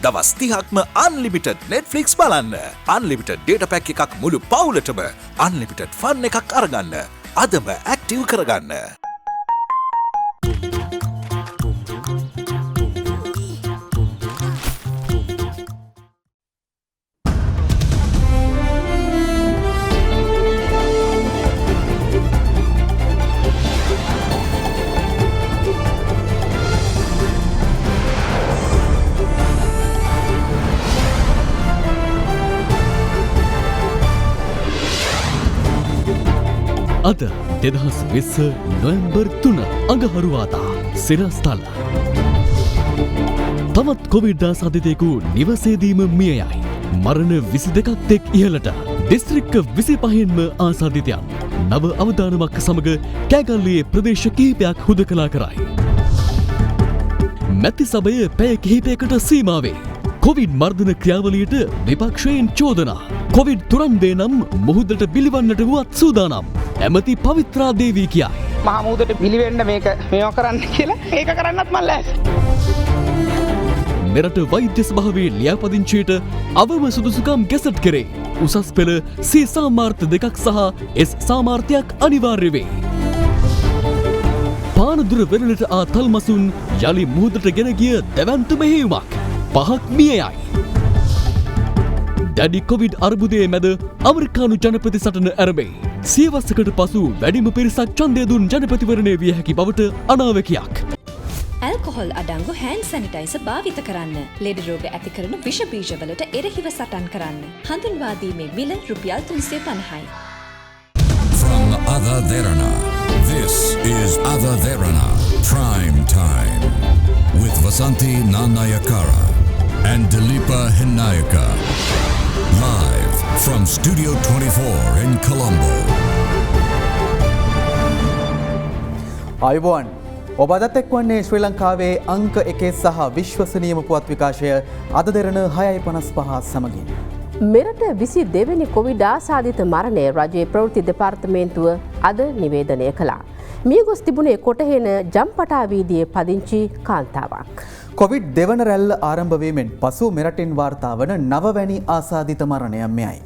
දවස් 30ක්ම unlimited Netflix බලන්න. unlimited data pack එකක් මුළු පවුලටම unlimited fun එකක් අරගන්න. අදම active කරගන්න. අද 2020 නොවැම්බර් 3 අඟහරුවාදා සිරස්තල. තවත් කොවිඩ් ආසාදිතයෙකු නිවසේදීම මිය යයි. මරණ 22ක් තෙක් ඉහළට. දිස්ත්‍රික්ක 25න්ම ආසාදිතයන් නව අවදානමක් සමග කෑගල්ලේ ප්‍රදේශ කිහිපයක් හුදකලා කරයි. මැති සභය පැය කිහිපයකට සීමා වේ. කොවිඩ් මර්ධන ක්‍රියාවලියට විපක්ෂයෙන් චෝදනා. කොවිඩ් තුරන්දේ නම් මුහුදට බිලිවන්නට වුවත් සූදානම්. ඇමති පවිත්‍රා දේවී කියයි. මහමුහුදට බිලිවෙන්න මේවා කරන්න කියලා ඒක කරන්නත් මම ලෑස්ති. මෙරට වෛද්‍ය සභාවේ ලියාපදිංචියට අවම සුදුසුකම් ගැසට් කරේ. උසස් පෙළ C සාමාර්ථ 2ක් සහ S සාමාර්ථයක් අනිවාර්ය වේ. පානදුර වෙරළට ආ තල්මසුන් යලි මුහුදට ගෙන ගිය දැවැන්ත මෙහෙයුමක්. 5ක් මිය යයි. දැඩි කොවිඩ් අර්බුදයේ මැද ඇමරිකානු ජනපති සටන ඇරඹේ. සියවසකට පසු වැඩිම පිරිසක් ඡන්දය දුන් ජනපතිවරණය විය හැකි බවට අනාවකයක්. ඇල්කොහොල් අඩංගු හෑන්ඩ් සැනිටයිසර් භාවිත කරන්න. ලෙඩ රෝග ඇති කරන විෂ බීජවලට එරෙහිව සටන් කරන්න. හඳුන්වා දීමේ මිල රුපියල් 350යි. From Ada Derana, this is Ada Derana Prime Time with Vasanthi Nanayakara and Dilipa Hinayaka. Live from Studio 24 in Colombo. අයිබෝන් ඔබ අදත් එක්වන්නේ ශ්‍රී ලංකාවේ අංක 1 සහ විශ්වසනීයම පුවත් විකාශය අද දෙරණ 6:55 සමගින්. මෙරට 22 වෙනි කොවිඩ් ආසාදිත මරණය රජයේ ප්‍රවෘත්ති දෙපාර්තමේන්තුව අද නිවේදනය කළා. මියගොස් තිබුණේ කොටහෙන ජම්පටා වීදියේ පදිංචි කාන්තාවක්. කොවිඩ් දෙවන රැල්ල ආරම්භ වීමෙන් පසු මෙරටින් වාර්තා වන 9 වැනි ආසාදිත මරණය මෙයයි.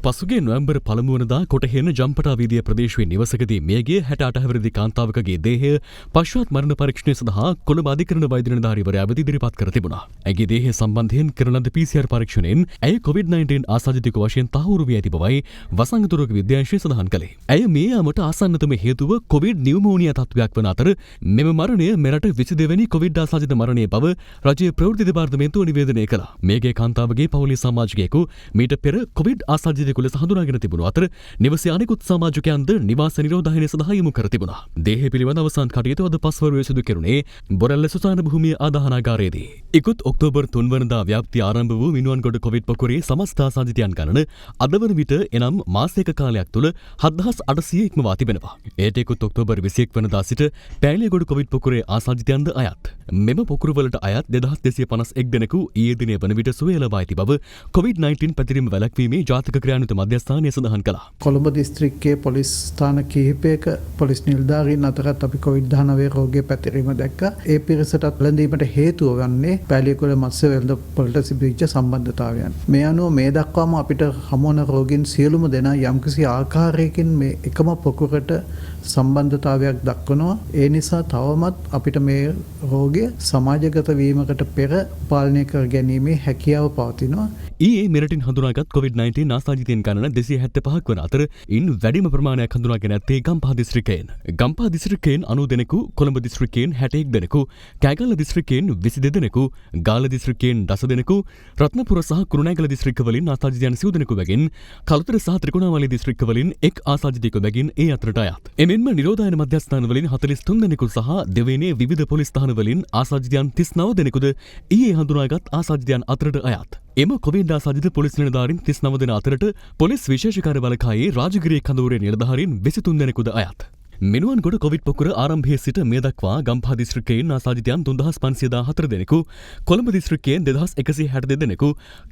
පසුගේ නොවැම්බර් පළමුවනදා කොටහෙන ජම්පටා වීදිය ප්‍රදේශයේ නිවසකදී මියගිය 68 හැවිරිදි කාන්තාවකගේ දේහය පශ්චාත් මරණ පරීක්ෂණය සඳහා කොළඹ අධිකරණ වෛද්‍ය නිලධාරීවරයා වෙත ඉදිරිපත් කර තිබුණා. ඇගේ දේහය සම්බන්ධයෙන් කරන ලද PCR පරීක්ෂණයෙන් ඇය COVID-19 ආසාදිතයෙකු වශයෙන් තහවුරු වී ඇති බවයි වසංගත රෝග විද්‍යාංශය සඳහන් කළේ. ඇය මේ යාමට ආසන්නතම හේතුව කොවිඩ් නියුමෝනියා තත්ත්වයක් වන අතර මෙම මරණය මෙරට 22 වෙනි කොවිඩ් ආසාදිත මරණය බව රජයේ ප්‍රවෘත්ති දෙපාර්තමේන්තුව නිවේදනය කළා. මේගේ කාන්තාවගේ පවුලේ සමාජිකයෙකු මීට පෙර කොවිඩ් ආසාදිත ලෙස හඳුනාගෙන තිබුණු අතර නිවසේ අනෙකුත් සමාජිකයන්ද නිවාස නිරෝධායනය සඳහා යොමු කර තිබුණා. දේහය පිළිබඳ අවසන් කටයුතු අද පස්වරුවේ සිදු කෙරුණේ බොරැල්ල සුසාන භූමිය ආදාහනාගාරයේදී. ඉකුත් ඔක්තෝබර් 3 වනදා ව්‍යාප්තිය ආරම්භ වූ මිනුවන්ගොඩ කොවිඩ් පොකුරේ සමස්ත ආසාදිතයන් ගණන අද වන විට එනම් මාසයක කාලයක් තුළ 7800 ඉක්මවා තිබෙනවා. එයට ඉකුත් ඔක්තෝබර් 21 වනදා සිට පෑලියගොඩ කොවිඩ් පොකුරේ ආසාදිතයන්ද අයත්. මෙම පොකුරවලට අයත් 2251 දෙනෙකු ඊයේ දිනේ වන විට සුවය ලබා ඇති බව COVID-19 පැතිරීම වැළැක්වීමේ ජාතික ක්‍රියාන්විත මධ්‍යස්ථානය සඳහන් කළා. කොළඹ දිස්ත්‍රික්කයේ පොලිස් ස්ථාන කිහිපයක පොලිස් නිලධාරීන් අතරත් අපි COVID-19 රෝගය පැතිරීම දැක්කා. ඒ පිරිසට වැළඳීමට හේතුව වන්නේ පෑලියගොඩ මත්ස්‍ය වෙළඳපොළට සිදුවිච්ච සම්බන්ධතාවයන්. මේ අනුව මේ දක්වාම අපිට හමුවන රෝගීන් සියලුම දෙනා යම්කිසි ආකාරයකින් මේ එකම පොකුරට සම්බන්ධතාවයක් දක්වනවා. ඒ නිසා තවමත් අපිට මේ රෝගය සමාජගත වීමකට පෙර පාලනය කර ගැනීමේ හැකියාව පවතිනවා. ඊයේ මෙරටින් හඳුනාගත් COVID-19 ආසාදිතයන් ගණන 275ක් වන අතර ඉන් වැඩිම ප්‍රමාණයක් හඳුනාගෙන ඇත්තේ ගම්පහ දිස්ත්‍රික්කයෙන්. ගම්පහ දිස්ත්‍රික්කයෙන් 90 දෙනෙකු, කොළඹ දිස්ත්‍රික්කයෙන් 61 දෙනෙකු, කෑගල්ල දිස්ත්‍රික්කයෙන් 22 දෙනෙකු, ගාල්ල දිස්ත්‍රික්කයෙන් 10 දෙනෙකු, රත්නපුර සහ කුරුණෑගල දිස්ත්‍රික්කවලින් ආසාදිතයන් 90 දෙනෙකු බැගින්, කළුතර සහ ත්‍රිකුණාමලී දිස්ත්‍රික්කවලින් එක් ආසාදිතයෙකු බැගින් ඒ අතරට අයත්. එමෙන්ම නිරෝධායන මධ්‍යස්ථානවලින් 43 දෙනෙකු සහ දෙවයිනේ විවිධ පොලිස් ස්ථානවලින් ආසාදිතයන් 39 දෙනෙකුද ඊයේ හඳුනාගත් ආසාදිතයන් අතරට අයත්. එම කොවිඩ් ආසාදිත පොලිස් නිලධාරීන් 39 දෙනා අතරට පොලිස් විශේෂ කාර්ය බළකායේ රාජගිරිය කඳවුරේ නිලධාරීන් 23 දෙනෙකුද අයත්. මිනුවන්ගොඩ කොවිඩ් පොකුර ආරම්භයේ සිට මේ දක්වා ගම්පහ දිස්ත්‍රික්කයෙන් ආසාදිතයන් 3514 දෙනෙකු, කොළඹ දිස්ත්‍රික්කයෙන් 2162 දෙනෙකු,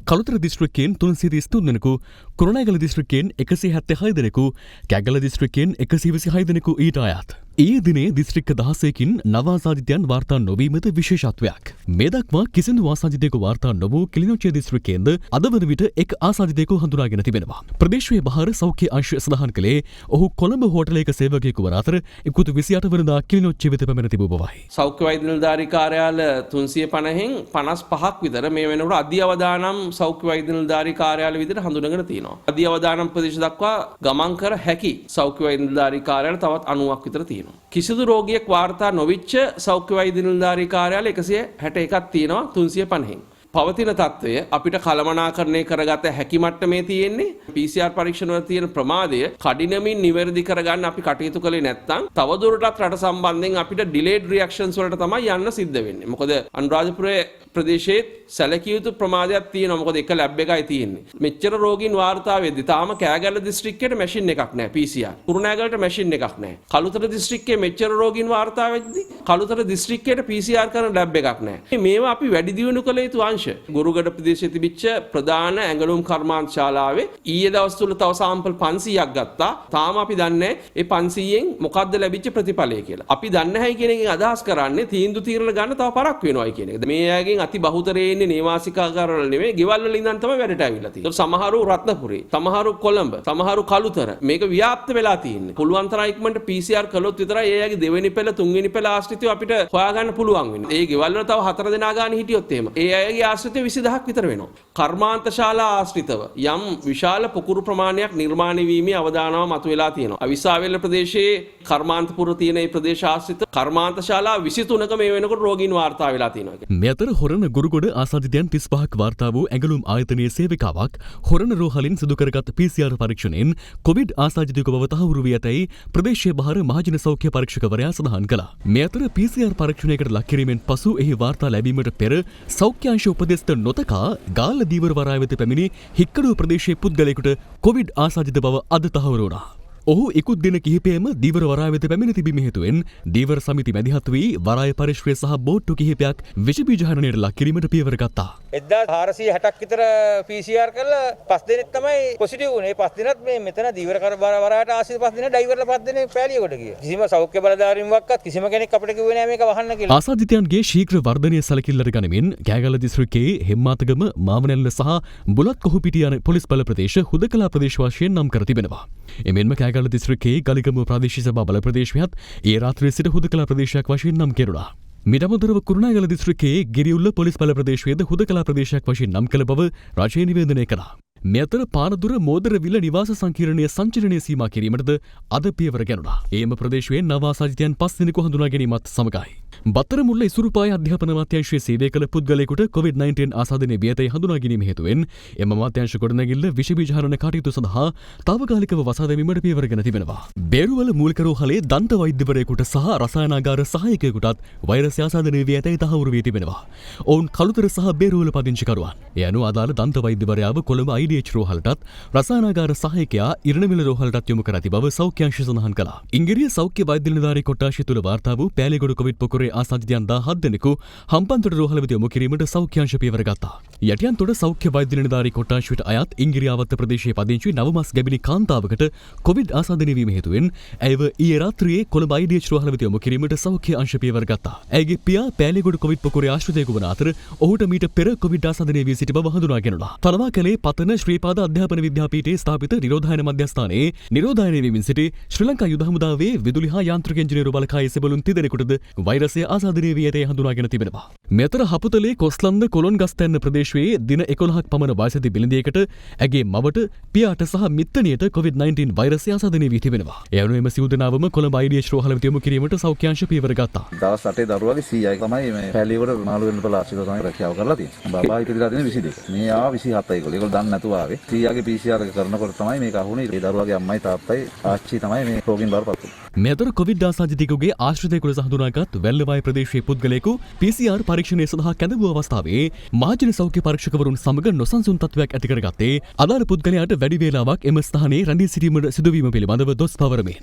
කළුතර දිස්ත්‍රික්කයෙන් 333 දෙනෙකු, කුරුණෑගල දිස්ත්‍රික්කයෙන් 176 දෙනෙකු, කැගල දිස්ත්‍රික්කයෙන් 126 දෙනෙකු ඊට අයත්. ඒ දිනේ දිස්ත්‍රික්ක 16කින් නව ආසාදිතයන් වාර්තා නොවීමද විශේෂත්වයක්. මේ දක්වා කිසිදු ආසාදිතයෙකු වාර්තා නොවූ කිලිනොච්චිය දිස්ත්‍රික්කයෙන්ද අද වන විට එක් ආසාදිතයෙකු හඳුනාගෙන තිබෙනවා. ප්‍රදේශීය බහාර සෞඛ්‍ය අංශය සඳහන් කළේ ඔහු කොළඹ හෝටලයක සේවකයෙකු වන අතර ඉක්කුතු 28 වනදා කිලිනොච්චිය වෙත පැමිණ තිබූ බවයි. සෞඛ්‍ය වෛද්‍ය නිලධාරී කාර්යාල 350න් 55ක් විතර මේ වෙනකොට අධි අවදානම් සෞඛ්‍ය වෛද්‍ය නිලධාරී කාර්යාල විදිහට හඳුනගෙන තියෙනවා. අධි අවදානම් ප්‍රදේශ දක්වා ගමන් කර හැකි සෞඛ්‍ය වෛද්‍ය නිලධාරී කාර්යාල තවත් 90ක් විතර තියෙනවා. කිසිදු රෝගියෙක් වාර්තා නොවිච්ච සෞඛ්‍ය වෛද්‍ය නිලධාරී කාර්යාල 161ක් තියෙනවා 350න්. පවතින තත්ත්වය අපිට කළමනාකරණය කරගත හැකි මට්ටමේ තියෙන්නේ. PCR පරීක්ෂණ වල තියෙන ප්‍රමාදය කඩිනමින් නිවැරදි කරගන්න අපි කටයුතු කළේ නැත්නම් තවදුරටත් රට සම්බන්ධයෙන් අපිට delayed reactions වලට තමයි යන්න සිද්ධ වෙන්නේ. මොකද අනුරාධපුරයේ ප්‍රදේශයේ සැලකිය යුතු ප්‍රමාදයක් තියෙනවා. මොකද එක ලැබ් එකයි තියෙන්නේ. මෙච්චර රෝගීන් වාර්තා වෙද්දි තාම කෑගල්ල දිස්ත්‍රික්කයේ මැෂින් එකක් නැහැ PCR. කුරුණෑගලට මැෂින් එකක් නැහැ. කළුතර දිස්ත්‍රික්කයේ මෙච්චර රෝගීන් වාර්තා වෙද්දි කළුතර දිස්ත්‍රික්කයේ PCR කරන ලැබ් එකක් නැහැ. මේවා අපි වැඩි දියුණු කළ යුතු අංශ. ගුරුගඩ ප්‍රදේශයේ තිබිච්ච ප්‍රධාන ඇඟලුම් කර්මාන්ත ශාලාවේ ඊයේ දවස් තුල තව සාම්පල් 500ක් ගත්තා. තාම අපි දන්නේ ඒ 500න් මොකද්ද ලැබිච්ච ප්‍රතිඵලය කියලා. අපි දන්නේ නැහැ කියන එකෙන් අදහස් කරන්නේ තීන්දුව తీරන ගන්න තව පරක් වෙනවයි කියන එක. මේ අයගෙන් අති බහුතරයේ ඉන්නේ නේවාසිකාගාරවල නෙමෙයි, ගෙවල් වල ඉඳන් තමයි වැඩට ඇවිල්ලා තියෙන්නේ. සමහරු රත්නපුරේ, සමහරු කොළඹ, සමහරු කළුතර මේක ව්‍යාප්ත වෙලා තියෙන්නේ. පුළුවන් තරම් ඉක්මනට PCR කළොත් විතරයි ඒ අයගේ දෙවෙනි පෙළ, තුන්වෙනි පෙළ ආශ්‍රිතව අපිට හොයාගන්න පුළුවන් වෙන්නේ. ඒ ගෙවල් වල තව 4 දෙනා ගන්න හිටියොත් එහෙම ඒ අයගේ ආශ්‍රිතව 20000ක් විතර වෙනවා. කර්මාන්ත ශාලා ආශ්‍රිතව යම් විශාල පොකුරු ප්‍රමාණයක් නිර්මාණය වීමේ අවදානම මතුවලා තියෙනවා. අවිස්සාවේල්ල ප්‍රදේශයේ කර්මාන්තපුර තියෙන මේ ප්‍රදේශ ආශ්‍රිත කර්මාන්ත ශාලා 23ක මේ වෙනකොට රෝගීන් වාර්තා වෙලා තියෙනවා. මේ අතර හොරණ ගුරුගොඩ ආසාදිතයන් 35ක් වාර්තා වූ ඇඟලුම් ආයතනයේ සේවිකාවක් හොරණ රෝහලින් සිදු කරගත් PCR පරීක්ෂණයෙන් කොවිඩ් ආසාදිතයෙකු බව තහවුරු වී ඇතැයි ප්‍රදේශීය බහාර මහජන සෞඛ්‍ය පරීක්ෂකවරයා සඳහන් කළා. මේ අතර PCR පරීක්ෂණයකට ලක් කිරීමෙන් පසු එහි වාර්තා ලැබීමට පෙර සෞඛ්‍ය අංශ උපදෙස් නොතකා ගාල්ල දීවර වරාය වෙත පැමිණි හික්කඩුව ප්‍රදේශයේ පුද්ගලයෙකුට කොවිඩ් ආසාදිත බව අද තහවුරු වුණා. ඔහු ඉකුත් දින කිහිපයම දීවර වරාය වෙත පැමිණ තිබීම හේතුවෙන් දීවර සමිති මැදිහත් වී වරාය පරිශ්‍රය සහ බෝට්ටු කිහිපයක් විෂ බීජ හරණයට ලක් කිරීමට පියවර ගත්තා. 1460ක් විතර PCR කරලා 5 දිනක් තමයි පොසිටිව් වුණේ. 5 දිනත් මේ මෙතන දීවර වරායට ආශ්‍රිත 5 දින ඩයිවර්ලා 5 දිනේ පෑලියකට ගියා. කිසිම සෞඛ්‍ය බලධාරීන්වක්වත් කිසිම කෙනෙක් අපිට කිව්වේ නෑ මේක වහන්න කියලා. ආසාදිතයන්ගේ ශීඝ්‍ර වර්ධනය සැලකිල්ලට ගනිමින් කෑගල්ල දිස්ත්‍රික්කයේ හෙම්මාතගම, මාවනැල්ල සහ බුලත් කොහුපිටිය යන පොලිස් බල ප්‍රදේශ හුදකලා ප්‍රදේශ වශයෙන් නම් කර තිබෙනවා. එමෙන්ම කෑගල්ල දිස්ත්‍රික්කයේ ගලිගම ප්‍රාදේශීය සභා බල ප්‍රදේශයත් ඒ රාත්‍රියේ සිට හුදකලා ප්‍රදේශයක් වශයෙන් නම් කෙරුණා. මිටමුදරව කුරුණෑගල දිස්ත්‍රික්කයේ ගිරිඋල්ල පොලිස් බල ප්‍රදේශයේද හුදකලා ප්‍රදේශයක් වශයෙන් නම් කළ බව රජය නිවේදනය කළා. මේ අතර පානදුර මෝදරවිල නිවාස සංකීර්ණය සංචලනය සීමා කිරීමටද අද පියවර ගැනුණා. එම ප්‍රදේශයේ නව ආසාදිතයන් 5 දෙනෙකු හඳුනා ගැනීමත් සමගයි. බත්තරමුල්ල ඉසුරුපාය අධ්‍යාපන අමාත්‍යාංශයේ සේවය කළ පුද්ගලයෙකුට COVID-19 ආසාදනය වියතයි හඳුනා ගැනීම හේතුවෙන් එම අමාත්‍යාංශ ගොඩනැගිල්ල විෂ බීජ හරණ කටයුතු සඳහා තාවකාලිකව වසා දැමීමට පියවර ගෙන තිබෙනවා. බේරුවල මූලික රෝහලේ දන්ත වෛද්‍යවරයෙකුට සහ රසායනාගාර සහායකයෙකුටත් වෛරස් ආසාදනය වී ඇතැයි තහවුරු වී තිබෙනවා. ඔවුන් කළුතර සහ බේරුවල පදිංචිකරුවන්. ඒ අනුව අදාළ දන්ත වෛද්‍යවරයාව කොළඹ IDH රෝහලටත් රසායනාගාර සහායකයා ඉරණමිල රෝහලටත් යොමු කර ඇති බව සෞඛ්‍ය අංශය සඳහන් කළා. ඉංගිරිය සෞඛ්‍ය වෛද්‍ය නිලධාරී කොට්ටාශය තුළ වාර්තා වූ පෑලිගොඩ කොවිඩ් පොකුරේ ආසාදිතයන් 17 දෙනෙකු හම්බන්තොට රෝහල වෙත යොමු කිරීමට සෞඛ්‍ය අංශ පියවර ගත්තා. යටියන්තොට සෞඛ්‍ය වෛද්‍ය නිලධාරී කොට්ටාශයට අයත් ඉංගිරියාවත්ත ප්‍රදේශයේ පදිංචි නවමස් ගැබිනි කාන්තාවකට කොවිඩ් ආසාදනය වීම හේතුවෙන් ඇයව ඊයේ රාත්‍රියේ කොළඹ IDH රෝහල වෙත යොමු කිරීමට සෞඛ්‍ය අංශ පියවර ගත්තා. ඇයගේ පියා පෑලිගොඩ කොවිඩ් පොකුරේ ආශ්‍රිතයෙකු වන අතර ඔහුට මීට පෙර කොවිඩ් ආසාදනය වී සිටි බව හඳුනා ගැනුණා. තලවාකැලේ පතන ශ්‍රීපාද අධ්‍යාපන විද්‍යාපීඨයේ ස්ථාපිත නිරෝධායන මධ්‍යස්ථානයේ නිරෝධායනය වෙමින් සිටි ශ්‍රී ලංකා යුද හමුදාවේ විදුලි හා යාන්ත්‍රික ඉංජිනේරු බලකායේ සෙබළුන් 30 දෙනෙකුටද වෛරසය ආසාදනය වී ඇතැයි හඳුනාගෙන තිබෙනවා. මෙතර හපුතලේ කොස්ලන්ද කොළොන් ගස්තැන්න ප්‍රදේශයේ දින 11ක් පමණ වයස ඇති බිලිඳියකට ඇගේ මවට පියාට සහ මිත්තණියට COVID-19 වෛරසය ආසාදනය වී තිබෙනවා. ඒ අනුව එම සිව් දෙනාවම කොළඹ IDH රෝහල වෙත යොමු කිරීමට සෞඛ්‍ය අංශ පියවර ගත්තා. දවස් 8 දරුවාගේ 100යි තමයි මේ පෑලියගොඩ නාලු වෙන පළ ආශ්‍රිතව තමයි රැකියාව කරලා තියෙන්නේ. බබා ඉතිරිලා තියෙන 22. මේ ආවා 27 ඒගොල්ලෝ. ඒගොල්ලෝ දන්නේ නැතුව ආවේ. 100ගේ PCR එක කරනකොට තමයි මේක අහුනේ. ඒ දරුවාගේ අම්මයි තාත්තයි ආච්චි තමයි මේ රෝගීන් බවටපත් වුනේ. මේ අතර කොවිඩ් ආසාදිතයෙකුගේ ආශ්‍රිතයෙකු ලෙස හඳුනාගත් වැල්ලවාය ප්‍රදේශයේ පුද්ගලයෙකු PCR පරීක්ෂණය සඳහා කැඳවූ අවස්ථාවේ මහජන සෞඛ්‍ය පරීක්ෂකවරුන් සමග නොසන්සුන් තත්ත්වයක් ඇති කරගත්තේ අදාළ පුද්ගලයාට වැඩි වේලාවක් එම ස්ථානයේ රැඳී සිටීමට සිදුවීම පිළිබඳව දොස් පවරමින්.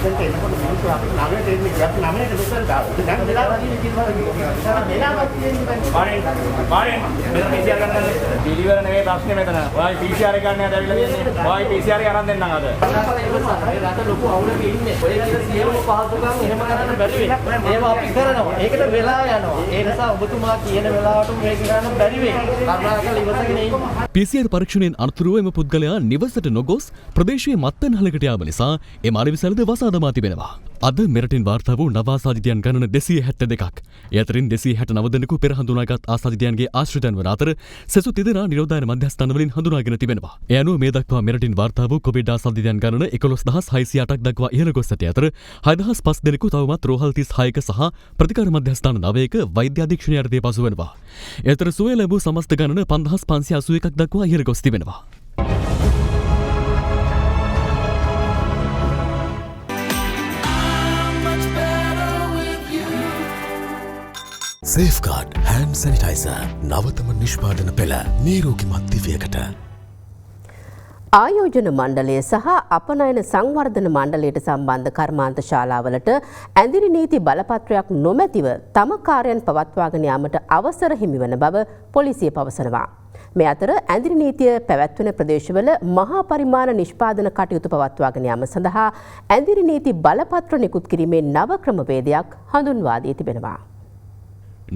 මෙතනට එනකොට මිනිස්සු අපිට නගරයට එන්නේ කියලා අපි නගරයට මෙතනට ආවා. දැන් වෙලාවක් තියෙන කිව්වා වෙලාවක් තියෙන්නේ බාරෙන් මෙතන PCR ගන්න පිළිවෙල නෙවෙයි ප්‍රශ්නේ මෙතන. ඔයායි PCR එක ගන්න හැදවිලා තියෙන්නේ. ඔයායි PCR එක අරන් දෙන්නම් අද. රට ලොකු අවුලක ඉන්නේ. ඔය විදිහට සියලුම පහසුකම් එහෙම කරන්න බැරි වෙයි. ඒවා අපි කරනවා. ඒකට වෙලා යනවා. ඒ නිසා ඔබතුමා කියන වෙලාවට මේක කරන්න බැරි වෙයි. කරුණාකරලා ඉවසගෙන ඉන්න. PCR පරීක්ෂණයෙන් අනතුරුව එම පුද්ගලයා නිවසට නොගොස් ප්‍රදේශයේ මත්පැන්හලකට යාම නිසා එම අලෙවිසැලද වසා දමා තිබෙනවා. අද මෙරටින් වාර්තා වූ නව ආසාදිතයන් ගණන 272ක්. ඒ අතරින් 269 දෙනෙකු පෙර හඳුනාගත් ආසාදිතයන්ගේ ආශ්‍රිතයන් වන අතර සෙසු තිදෙනා නිරෝධායන මධ්‍යස්ථානවලින් හඳුනාගෙන තිබෙනවා. ඒ අනුව මේ දක්වා මෙරටින් වාර්තා වූ කොවිඩ් ආසාදිතයන් ගණන 11608ක් දක්වා ඉහළ ගොස් ඇති අතර 6005 දෙනෙකු තවමත් රෝහල් 36ක සහ ප්‍රතිකාර මධ්‍යස්ථාන 9ක වෛද්‍ය අධීක්ෂණය යටතේ පසු වෙනවා. ඒ අතර සුවය ලැබූ සමස්ත ගණන 5581ක් දක්වා ඉහළ ගොස් තිබෙනවා. සේෆ්ගාඩ් හෑන්ඩ් සැනිටයිසර් නවතම නිෂ්පාදන පෙළ නීරෝගිමත් දිවියකට. ආයෝජන මණ්ඩලය සහ අපනයන සංවර්ධන මණ්ඩලයට සම්බන්ධ කර්මාන්ත ශාලාවලට ඇඳිරි නීති බලපත්‍රයක් නොමැතිව තම කාර්යයන් පවත්වාගෙන යාමට අවසර හිමිවන බව පොලිසිය පවසනවා. මේ අතර ඇඳිරි නීතිය පැවැත්වෙන ප්‍රදේශවල මහා පරිමාණ නිෂ්පාදන කටයුතු පවත්වාගෙන යාම සඳහා ඇඳිරි නීති බලපත්‍ර නිකුත් කිරීමේ නව ක්‍රමවේදයක් හඳුන්වා දී තිබෙනවා.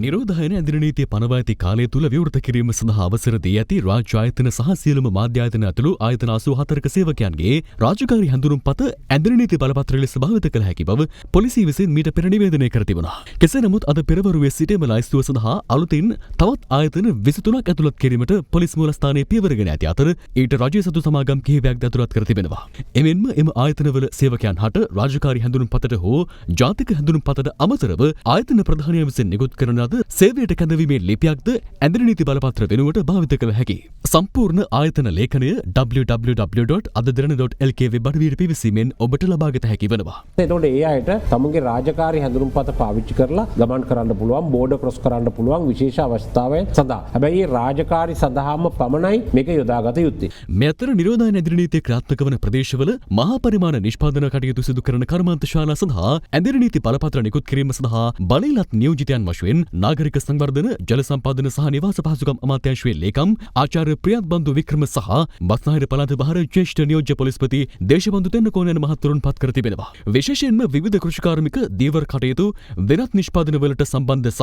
නිරෝධායන ඇඳිරි නීතිය පනවා ඇති කාලය තුල විවෘත කිරීම සඳහා අවසර දී ඇති රාජ්‍ය ආයතන සහ සියලුම මාධ්‍ය ආයතන ඇතුළු ආයතන 84ක සේවකයන්ගේ රාජකාරී හැඳුනුම්පත ඇඳිරි නීති බලපත්‍ර ලෙස භාවිත කළ හැකි බව පොලිසිය විසින් මීට පෙර නිවේදනය කර තිබුණා. කෙසේ නමුත් අද පෙරවරුවේ සිට එම ලයිස්තුව සඳහා අලුතින් තවත් ආයතන 23ක් ඇතුළත් කිරීමට පොලිස් මූලස්ථානයේ පියවරගෙන ඇති අතර ඊට රජයේ සතු සමාගම් කිහිපයක් ඇතුළත් කර තිබෙනවා. එමෙන්ම එම ආයතනවල සේවකයන් හට රාජකාරී හැඳුනුම්පතට හෝ ජාතික හැඳුනුම්පතට අමතරව ආයතන ප්‍රධානියා විසින් නිකුත් කරන සේවයට කැඳවීමේ ලිපියක්ද ඇඳිරි නීති බලපත්‍ර වෙනුවට භාවිත කළ හැකි. සම්පූර්ණ ආයතන ලේඛනය www.adaderana.lk වෙබ් අඩවියට පිවිසීමෙන් ඔබට ලබාගත හැකි වෙනවා. එතකොට ඒ අයට තමුන්ගේ රාජකාරී හැඳුනුම්පත පාවිච්චි කරලා ගමන් කරන්න පුළුවන්, බෝඩර් ක්‍රොස් කරන්න පුළුවන් විශේෂ අවස්ථාවන් සඳහා. හැබැයි මේ රාජකාරී සඳහාම පමණයි මේක යොදාගත යුත්තේ. මේ අතර නිරෝධායන ඇඳිරි නීතිය ක්‍රියාත්මක වන ප්‍රදේශවල මහා පරිමාණ නිෂ්පාදන කටයුතු සිදු කරන කර්මාන්ත ශාලා සඳහා ඇඳිරි නීති බලපත්‍ර නිකුත් කිරීම සඳහා බලයලත් නියෝජිතයන් වශයෙන් නාගරික සංවර්ධන ජල සම්පාදන සහ නිවාස පහසුකම් අමාත්‍යාංශයේ ලේකම් ආචාර්ය ප්‍රියත් බන්දු වික්‍රම සහ බස්නාහිර පළාත බහර ජ්‍යෙෂ්ඨ නියෝජ්‍ය පොලිස්පති දේශබන්දු තෙන්නකෝන් යන මහත්වරුන් පත් කර තිබෙනවා. විශේෂයෙන්ම විවිධ කෘෂිකාර්මික දීවර කටයුතු වෙනත් නිෂ්පාදන වලට සම්බන්ධ සහ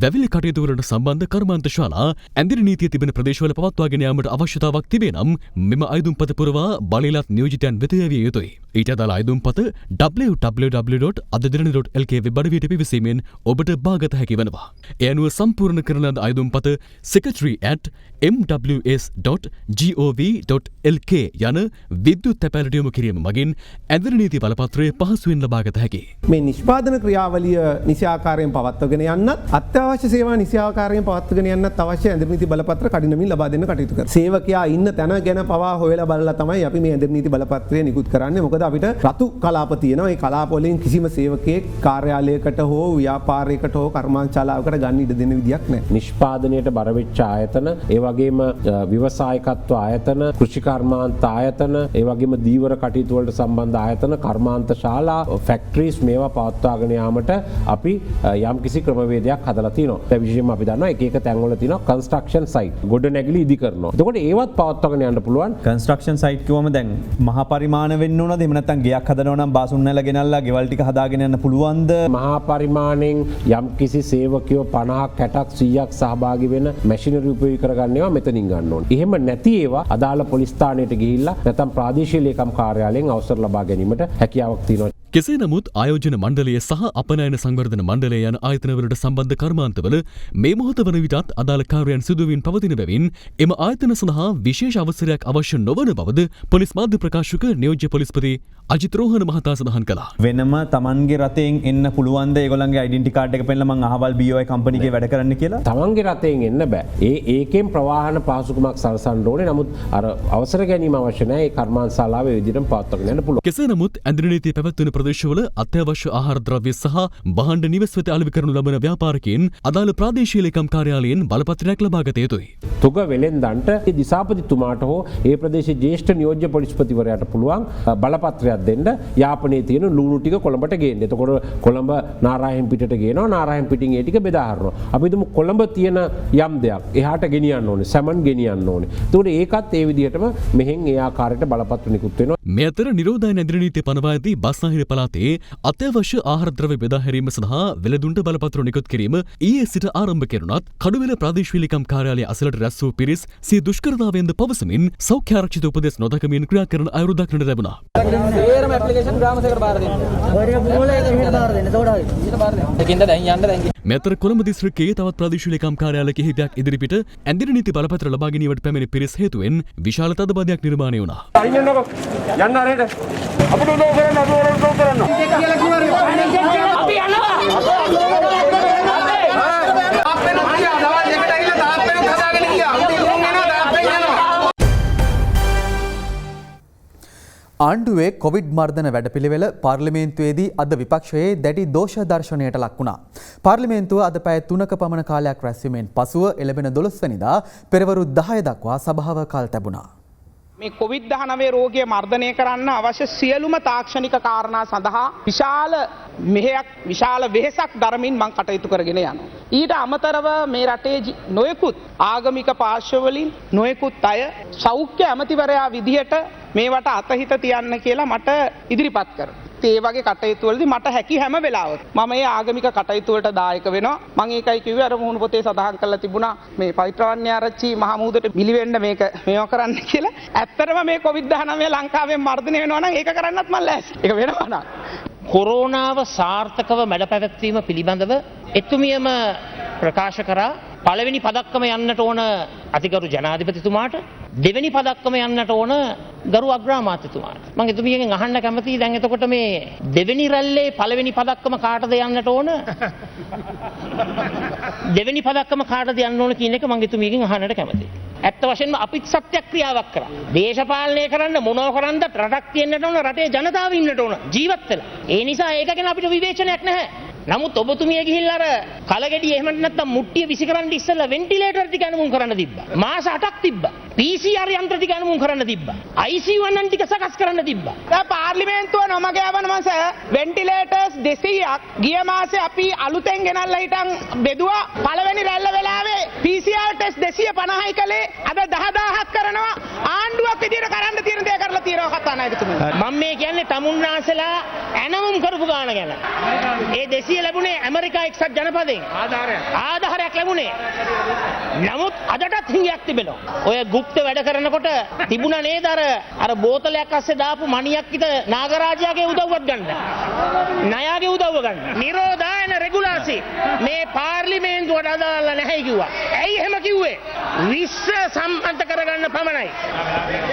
වැවිලි කටයුතු වලට සම්බන්ධ කර්මාන්ත ශාලා ඇඳිරි නීතිය තිබෙන ප්‍රදේශවල පවත්වාගෙන යාමට අවශ්‍යතාවක් තිබේ නම් මෙම අයදුම්පත පුරවා බලයලත් නියෝජිතයන් වෙත යැවිය යුතුයි. ඊට අදාළ අයදුම්පත www.adaderana.lk වෙබ් අඩවියට පිවිසීමෙන් ඔබට බාගත හැකි වෙනවා. ඒ අනුව සම්පූර්ණ කරන ලද අයදුම්පත secretary@mws.gov.lk යන විද්‍යුත් තැපැලට යොමු කිරීම මගින් ඇඳිරි නීති බලපත්‍රය පහසුවෙන් ලබාගත හැකියි. මේ නිෂ්පාදන ක්‍රියාවලිය නිසියාකාරයෙන් පවත්වාගෙන යන්නත් අත්‍යවශ්‍ය සේවා නිසියාකාරයෙන් පවත්වාගෙන යන්නත් අවශ්‍ය ඇඳිරි නීති බලපත්‍ර කඩිනමින් ලබා දෙන්න කටයුතු කරනවා. සේවකයා ඉන්න තැන ගැන පවා හොයලා බලලා තමයි අපි මේ ඇඳිරි නීති බලපත්‍රය නිකුත් කරන්නේ. මොකද අපිට රතු කලාප තියෙනවා. ඒ කලාප වලින් කිසිම සේවකයෙක් කාර්යාලයකට හෝ ව්‍යාපාරයකට හෝ කර්මාන්ත ශාලාවකට ගන්න ඉඩ දෙන විදියක් නැහැ. නිෂ්පාදනයට බර වෙච්ච ආයතන, ඒ වගේම ව්‍යවසායකත්ව ආයතන, කෘෂි කර්මාන්ත ආයතන, ඒ වගේම දීවර කටයුතු වලට සම්බන්ධ ආයතන, කර්මාන්ත ශාලා, ෆැක්ටරිස් මේවා පවත්වාගෙන යාමට අපි යම්කිසි ක්‍රමවේදයක් හදලා තියෙනවා. ඒ විශේෂයෙන්ම අපි දන්නවා එක එක තැන්වල තියෙනවා කන්ස්ට්‍රක්ෂන් සයිට්, ගොඩ නැගිලි ඉදි කරනවා. එතකොට ඒවත් පවත්වාගෙන යන්න පුළුවන්. කන්ස්ට්‍රක්ෂන් සයිට් කිව්වම දැන් මහා පරිමාණ වෙන්න ඕනද? එහෙම නැත්නම් ගෙයක් හදනවා නම් බාසුන් නැල ගෙනල්ලා ගෙවල් ටික හදාගෙන යන්න පුළුවන්ද? මහා පරිමාණයෙන් යම්කිසි සේවකයෝ 50ක් 60ක් 100ක් සහභාගී වෙන මැෂිනරි උපයෝගී කරගන්නේවා මෙතනින් ගන්න ඕනේ. එහෙම නැති ඒවා අදාළ පොලිස් ස්ථානයට ගිහිල්ලා නැත්නම් ප්‍රාදේශීය ලේකම් කාර්යාලයෙන් අවසර ලබා ගැනීමට හැකියාවක් තියෙනවා. කෙසේ නමුත් ආයෝජන මණ්ඩලය සහ අපනයන සංවර්ධන මණ්ඩලය යන ආයතනවලට සම්බන්ධ කර්මාන්තවල මේ මොහොත වන විටත් අදාළ කාර්යයන් සිදුවමින් පවතින බැවින් එම ආයතන සඳහා විශේෂ අවසරයක් අවශ්‍ය නොවන බවද පොලිස් මාධ්‍ය ප්‍රකාශක නියෝජ්‍ය පොලිස්පති අජිත් රෝහණ මහතා සඳහන් කළා. වෙනම තමන්ගේ රටෙන් එන්න පුළුවන්ද ඒගොල්ලන්ගේ ඩෙන්ටි කාඩ් එක පෙන්නලා මං අහවල් BOI කම්පැනි එකේ වැඩ කරන්න කියලා? තමන්ගේ රටෙන් එන්න බෑ. ඒකෙන් ප්‍රවාහන පහසුකමක් සලසන්න ඕනේ. නමුත් අර අවසර ගැනීම අවශ්‍ය නැහැ. ඒ කර්මාන්ත ශාලාවේ විදිහටම පවත්වාගෙන යන්න පුළුවන්. කෙසේ නමුත් ඇඳිරි නීතිය පැවැත්වෙන ප්‍රදේශවල අත්‍යවශ්‍ය ආහාර ද්‍රව්‍ය සහ භාණ්ඩ නිවෙස් වෙත අලෙවි කරනු ලබන ව්‍යාපාරිකයින් අදාළ ප්‍රාදේශීය ලේකම් කාර්යාලයෙන් බලපත්‍රයක් ලබා ගත යුතුයි. තුග වෙලෙන්දන්ට දිසාපතිතුමාට හෝ ඒ ප්‍රදේශයේ ජ්‍යෙෂ්ඨ නියෝජ්‍ය පොලිස්පතිවරයාට පුළුවන් බලපත්‍රයක් දෙන්න යාපනයේ තියෙන ලුණු ටික කොළඹට ගේන්න. එතකොට කොළඹ නාරායන් පිටට ගේනවා, නාරායන් පිටින් ඒ ටික බෙදා හරිනවා. අපි හිතමු කොළඹ තියෙන යම් දෙයක් එහාට ගෙනියන්න ඕනේ, සැමන් ගෙනියන්න ඕනේ. එතකොට ඒකත් ඒ විදිහටම මෙහෙන් ඒ ආකාරයට බලපත්‍ර නිකුත් වෙනවා. මේ අතර නිරෝධායන ඇඳිරි නීතිය පනවා ඇති බස්නාහිර පළාතේ අත්‍යවශ්‍ය ආහාර ද්‍රව්‍ය බෙදා හැරීම සඳහා වෙළඳුන්ට බලපත්‍ර නිකුත් කිරීම ඊයේ සිට ආරම්භ කෙරුණත් කඩුවෙල ප්‍රාදේශීය ලේකම් කාර්යාලය අසලට රැස් වූ පිරිස් සිය දුෂ්කරතාවෙන්ද පවසමින් සෞඛ්‍ය ආරක්ෂිත උපදෙස් නොදකමින් ක්‍රියා කරන අයුරු දක්නට ලැබුණා. සේරම ඇප්ලිකේෂන් ග්‍රාමසේවකට බාර දෙන්න. ඔය මොලේ එක මෙහෙට බාර දෙන්න. එතකොට හරි. ඊට බාර දෙන්න. ඒකින්ද දැන් යන්න දැන්. මෙතර කොළඹ දිස්ත්‍රික්කයේ තවත් ප්‍රාදේශීය ලේකම් කාර්යාල කිහිපයක් ඉදිරිපිට ඇඳිරි නීති බලපත්‍ර ලබා ගැනීමට පැමිණි පිරිස් හේතුවෙන් විශාල තදබදයක් නිර්මාණය වුණා. යන්න ආරෙට. අපිට උදව් කරන්න උදව් කරන්න. අපි යනවා. ආණ්ඩුවේ කොවිඩ් මර්ධන වැඩපිළිවෙල පාර්ලිමේන්තුවේදී අද විපක්ෂයේ දැඩි දෝෂ දර්ශනයට ලක් වුණා. පාර්ලිමේන්තුව අද පැය 3ක පමණ කාලයක් රැස්වීමෙන් පසුව එළඹෙන 12 වෙනිදා පෙරවරු 10 දක්වා සභාව කල් තැබුණා. මේ COVID-19 රෝගය මර්ධනය කරන්න අවශ්‍ය සියලුම තාක්ෂණික කාරණා සඳහා විශාල වෙහෙසක් දරමින් මම කටයුතු කරගෙන යනවා. ඊට අමතරව මේ රටේ නොයෙකුත් ආගමික පාර්ශ්වවලින් නොයෙකුත් අය සෞඛ්‍ය ඇමතිවරයා විදිහට මේවට අතහිත තියන්න කියලා මට ඉදිරිපත් කරනවා. ඒ වගේ කටයුතු වලදී මට හැකි හැම වෙලාවකම මම මේ ආගමික කටයුතු වලට දායක වෙනවා. මම ඒකයි කිව්වේ අර මුහුණු පොතේ සඳහන් කරලා තිබුණා මේ පවිත්‍රවන්‍ය ආරච්චි මහමුදට පිළිවෙන්න මේවා කරන්න කියලා. ඇත්තටම මේ COVID-19 ලංකාවෙන් මර්ධනය වෙනවා නම් ඒක කරන්නත් මම ලෑස්ති. ඒක වෙනවා නම් කොරෝනාව සාර්ථකව මැඩ පැවැත්වීම පිළිබඳව එතුමියම ප්‍රකාශ කරා පළවෙනි පදක්කම යන්නට ඕන අතිගරු ජනාධිපතිතුමාට, දෙවෙනි පදක්කම යන්නට ඕන ගරු අග්‍රාමාත්‍යතුමාට. මම එතුමියගෙන් අහන්න කැමතියි දැන් එතකොට මේ දෙවෙනි රැල්ලේ පළවෙනි පදක්කම කාටද යන්නට ඕන? දෙවෙනි පදක්කම කාටද යන්න ඕන කියන එක මම එතුමියගෙන් අහන්නට කැමතියි. ඇත්ත වශයෙන්ම අපිත් සත්‍යක්‍රියාවක් කරා. දේශපාලනය කරන්න මොනව කරන්නද රටක් තියෙන්නට ඕන, රටේ ජනතාව ඉන්නට ඕන ජීවත් වෙලා. ඒ නිසා ඒක ගැන අපිට විවේචනයක් නැහැ. නමුත් ඔබතුමිය ගිහිල්ලා අර කලගෙඩිය එහෙම නැත්නම් මුට්ටිය විසි කරන්න ඉස්සෙල්ලා වෙන්ටිලේටර් ටික අනුමුන් කරන්න තිබ්බා. මාස 8ක් තිබ්බා. PCR යන්ත්‍ර ටික අනුමුන් කරන්න තිබ්බා. ICU වන්නන් ටික සකස් කරන්න තිබ්බා. දැන් පාර්ලිමේන්තුව නමග යවන මාස වෙන්ටිලේටර්ස් 200ක් ගිය මාසේ අපි අලුතෙන් ගෙනල්ලා හිටන් බෙදුවා. පළවෙනි රැල්ල වෙලාවේ PCR ටෙස්ට් 250යි කලේ අද 10000ක් කරනවා. ආණ්ඩුවක් විදියට කරන්න තියෙන දේ කරලා තියෙනවා කතා නායකතුමනි. මම මේ කියන්නේ තමුන්නාසලා ඇනවුම් කරපු ගාන ගැන. ඒ 200 ලැබුණේ ඇමරිකා එක්සත් ජනපදයෙන් ආධාරයක් ලැබුණේ. නමුත් අදටත් හිඟයක් තිබෙනවා. ඔය গুপ্ত වැඩ කරනකොට තිබුණා නේද අර බෝතලයක් අස්සේ දාපු මණියක් විත නාගරාජයාගේ උදව්වක් ගන්න. ණයාගේ උදව්ව ගන්න. නිරෝධායන රෙගුලාසි මේ පාර්ලිමේන්තුවට අදාළ නැහැ කිව්වා. ඇයි එහෙම කිව්වේ? විශ්ව සම්මත කරගන්න පමණයි.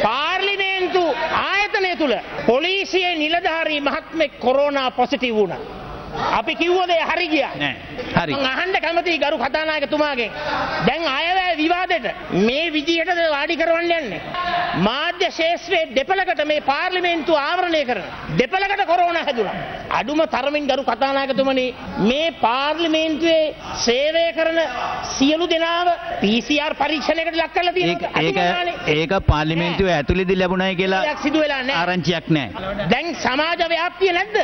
පාර්ලිමේන්තු ආයතනය තුල පොලිසියේ නිලධාරී මහත්මෙක් කොරෝනා පොසිටිව් වුණා. අපි කිව්වද හරි ගියා නෑ. හරි. මම අහන්න කැමතියි ගරු කතානායකතුමාගෙන්. දැන් අයවැය විවාදෙට මේ විදිහටද වාඩි කරවන්න යන්නේ? මාධ්‍ය ශාස්ත්‍රයේ දෙපළකට මේ පාර්ලිමේන්තුව ආවරණය කරන දෙපළකට කොරෝනා හැදුනා. අඩුම තරමින් ගරු කතානායකතුමනි මේ පාර්ලිමේන්තුවේ සේවය කරන සියලු දෙනාව PCR පරීක්ෂණයකට ලක් කරලා තියෙනවා. ඒක පාර්ලිමේන්තුවේ ඇතුළේදී ලැබුණයි කියලා ආරංචියක් නෑ. දැන් සමාජ ව්‍යාප්තිය නැද්ද?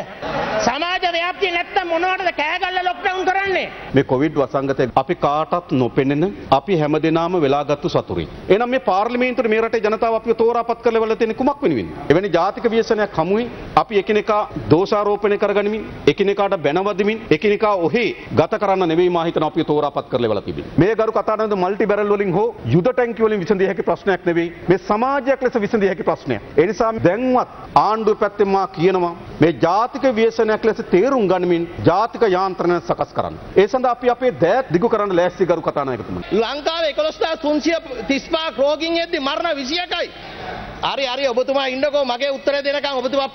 සමාජ ව්‍යාප්තිය නැත්තම් මොනවටද කෑගල්ල ලොක්ඩවුන් කරන්නේ? මේ කොවිඩ් වසංගතය අපි කාටත් නොපෙනෙන අපි හැමදෙනාම වෙලාගත්තු සතුරුයි. එහෙනම් මේ පාර්ලිමේන්තුවේ මේ රටේ ජනතාව අපිව තෝරාපත් කරලා වෙලා තියෙන කුමක් වෙනුවෙන්ද? එවැනි ජාතික ව්‍යසනයක් හමුවේ අපි එකිනෙකා දෝෂාරෝපණය කරගනිමින් එකිනෙකාට බැනවදිමින් එකිනෙකා ඔහේ ගත කරන්න නෙවෙයි මා හිතන අපිව තෝරාපත් කරලා වෙලා තිබෙන්නේ. මේ ගරු කතානන්ද මල්ටි බැරල් වලින් හෝ යුද ටැංකි වලින් විසඳිය හැකි ප්‍රශ්නයක් නෙවෙයි. මේ සමාජයක් ලෙස විසඳිය හැකි ප්‍රශ්නයක්. ඒ නිසා දැන්වත් ආණ්ඩුව පැත්තෙන් මා කියනවා මේ ජාතික ව්‍යසනයක් ලෙස තේරුම් ගනිමින් වශයෙන් ජාතික යාන්ත්‍රණ සකස් කරන්න. ඒ සඳහා අපි අපේ දෑත් දිගු කරන්න ලෑස්ති කරු කතානායකතුමනි. ලංකාවේ 11335 රෝගීන් එද්දි මරණ 21යි. හරි හරි ඔබතුමා ඉන්නකෝ මගේ උත්තරය දෙනකම් ඔබතුමා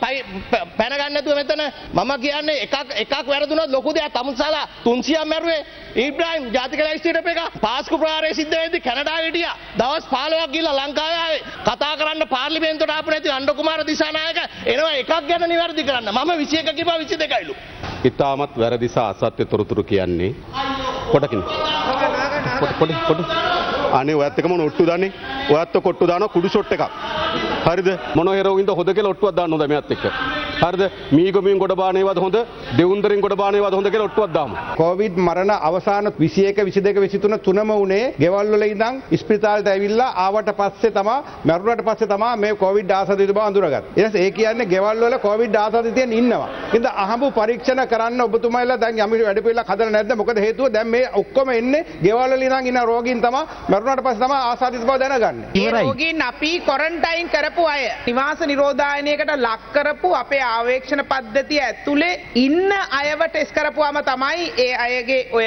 පැන ගන්න නැතුව මෙතන මම කියන්නේ එකක් වැරදුනොත් ලොකු දෙයක් තමුන්සලා 300ක් මැරුවේ ඉබ්‍රාහිම් ජාතික ලැයිස්තුවට එක පාස්කු ප්‍රහාරය සිද්ධ වෙද්දි කැනඩාවේ හිටියා දවස් 15ක් ගිහලා ලංකාවේ ආවේ කතා කරන්න පාර්ලිමේන්තුවට ආපු නැති අණ්ඩු කුමාර දිසානායක එනවා එකක් ගැන නිවැරදි කරන්න මම 21 කිව්වා 22යිලු ඉතාමත් වැරදි සහ අසත්‍ය තොරතුරු කියන්නේ කොටකින් පොඩි අනේ ඔයත් එකම ඔට්ටු දාන්නේ ඔයත් කොට්ටු දානවා කුඩු ෂොට් එකක් හරිද මොන හෙරෝයින්ද හොද කියලා ඔට්ටුවක් දාන්න හොඳ මෙයත් එක්ක හරිද මීගොමින් ගොඩ බානේවද හොඳ දෙවුන්දරින් ගොඩ බානේවද හොඳ කියලා ඔට්ටුවක් දාමු කොවිඩ් මරණ අවසාන 21 22 23 තුනම උනේ ගෙවල් වල ඉඳන් ස්පිරිතාලට ඇවිල්ලා ආවට පස්සේ තමයි මරුණට පස්සේ තමයි මේ කොවිඩ් ආසාදිත බව අඳුරගත්තේ. ඊට පස්සේ ඒ කියන්නේ ගෙවල් වල කොවිඩ් ආසාදිතයන් ඉන්නවා. ඉතින් අහඹු පරීක්ෂණ කරන්න ඔබතුමාලා දැන් යම් වැඩ පිළිවෙලක් හදලා නැද්ද? මොකද හේතුව දැන් මේ ඔක්කොම එන්නේ ගෙවල් වල ඉඳන් ඉන්න රෝගීන් තමයි මරුණට පස්සේ තමයි ආසාදිත බව දැනගන්නේ. ඒ රෝගීන් අපි ක්වොරන්ටයින් කරපු අය නිවාස නිරෝධායනයකට ලක් කරපු අපේ ආවේක්ෂණ පද්ධතිය ඇතුලේ ඉන්න අයව ටෙස්ට් කරපුවාම තමයි ඒ අයගේ ඔය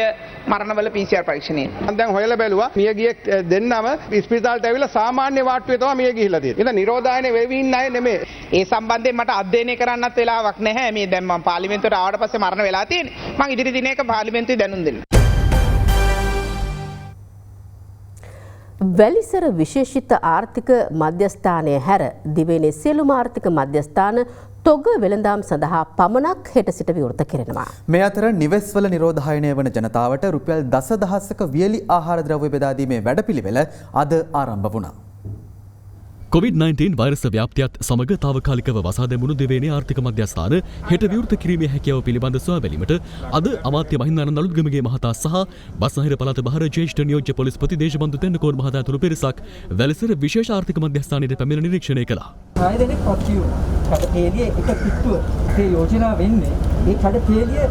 මරණවල PCR පරීක්ෂණය. මම දැන් හොයලා බැලුවා මියගිය දෙන්නම ස්පිරිතාලට ඇවිල්ලා සාමාන්‍ය වාට්ටුවේ තමයි මිය ගිහිල්ලා තියෙන්නේ. ඉතින් නිරෝධායනය වෙවි ඉන්න අය නෙමෙයි. ඒ සම්බන්ධයෙන් මට අධ්‍යයනය කරන්නත් වෙලාවක් නැහැ. මේ දැන් මම පාර්ලිමේන්තුවට ආවට පස්සේ මරණ වෙලා තියෙන්නේ. මම ඉදිරි දිනයක පාර්ලිමේන්තුවේ දැනුම් දෙන්න. වැලිසර විශේෂිත ආර්ථික මධ්‍යස්ථානය හැර දිවයිනේ සියලුම ආර්ථික මධ්‍යස්ථාන තොග වෙළඳාම් සඳහා පමණක් හෙට සිට විවෘත කෙරෙනවා. මේ අතර නිවෙස්වල නිරෝධායනය වන ජනතාවට රුපියල් දසදහසක වියලි ආහාර ද්‍රව්‍ය බෙදා දීමේ වැඩපිළිවෙල අද ආරම්භ වුණා. COVID-19 වෛරස් ව්‍යාප්තියත් සමග තාවකාලිකව වසා දැමුණු දෙවේනේ ආර්ථික මධ්‍යස්ථාන හෙට විවෘත කිරීමේ හැකියාව පිළිබඳ සොයා බැලීමට අද අමාත්‍ය මහින්දානන්ද අලුත්ගමගේ මහතා සහ බස්නාහිර පළාත බහර ජ්‍යෙෂ්ඨ නියෝජ්‍ය පොලිස්පති දේශබන්දු තෙන්නකෝන් මහතා ඇතුළු පිරිසක් වැලිසර විශේෂ ආර්ථික මධ්‍යස්ථානයට පැමිණ නිරීක්ෂණය කළා. 6 දෙනෙක් පත්ති වුණා. කඩපේලිය එක පිටුව ඒ යෝජනා වෙන්නේ ඒ කඩපේලිය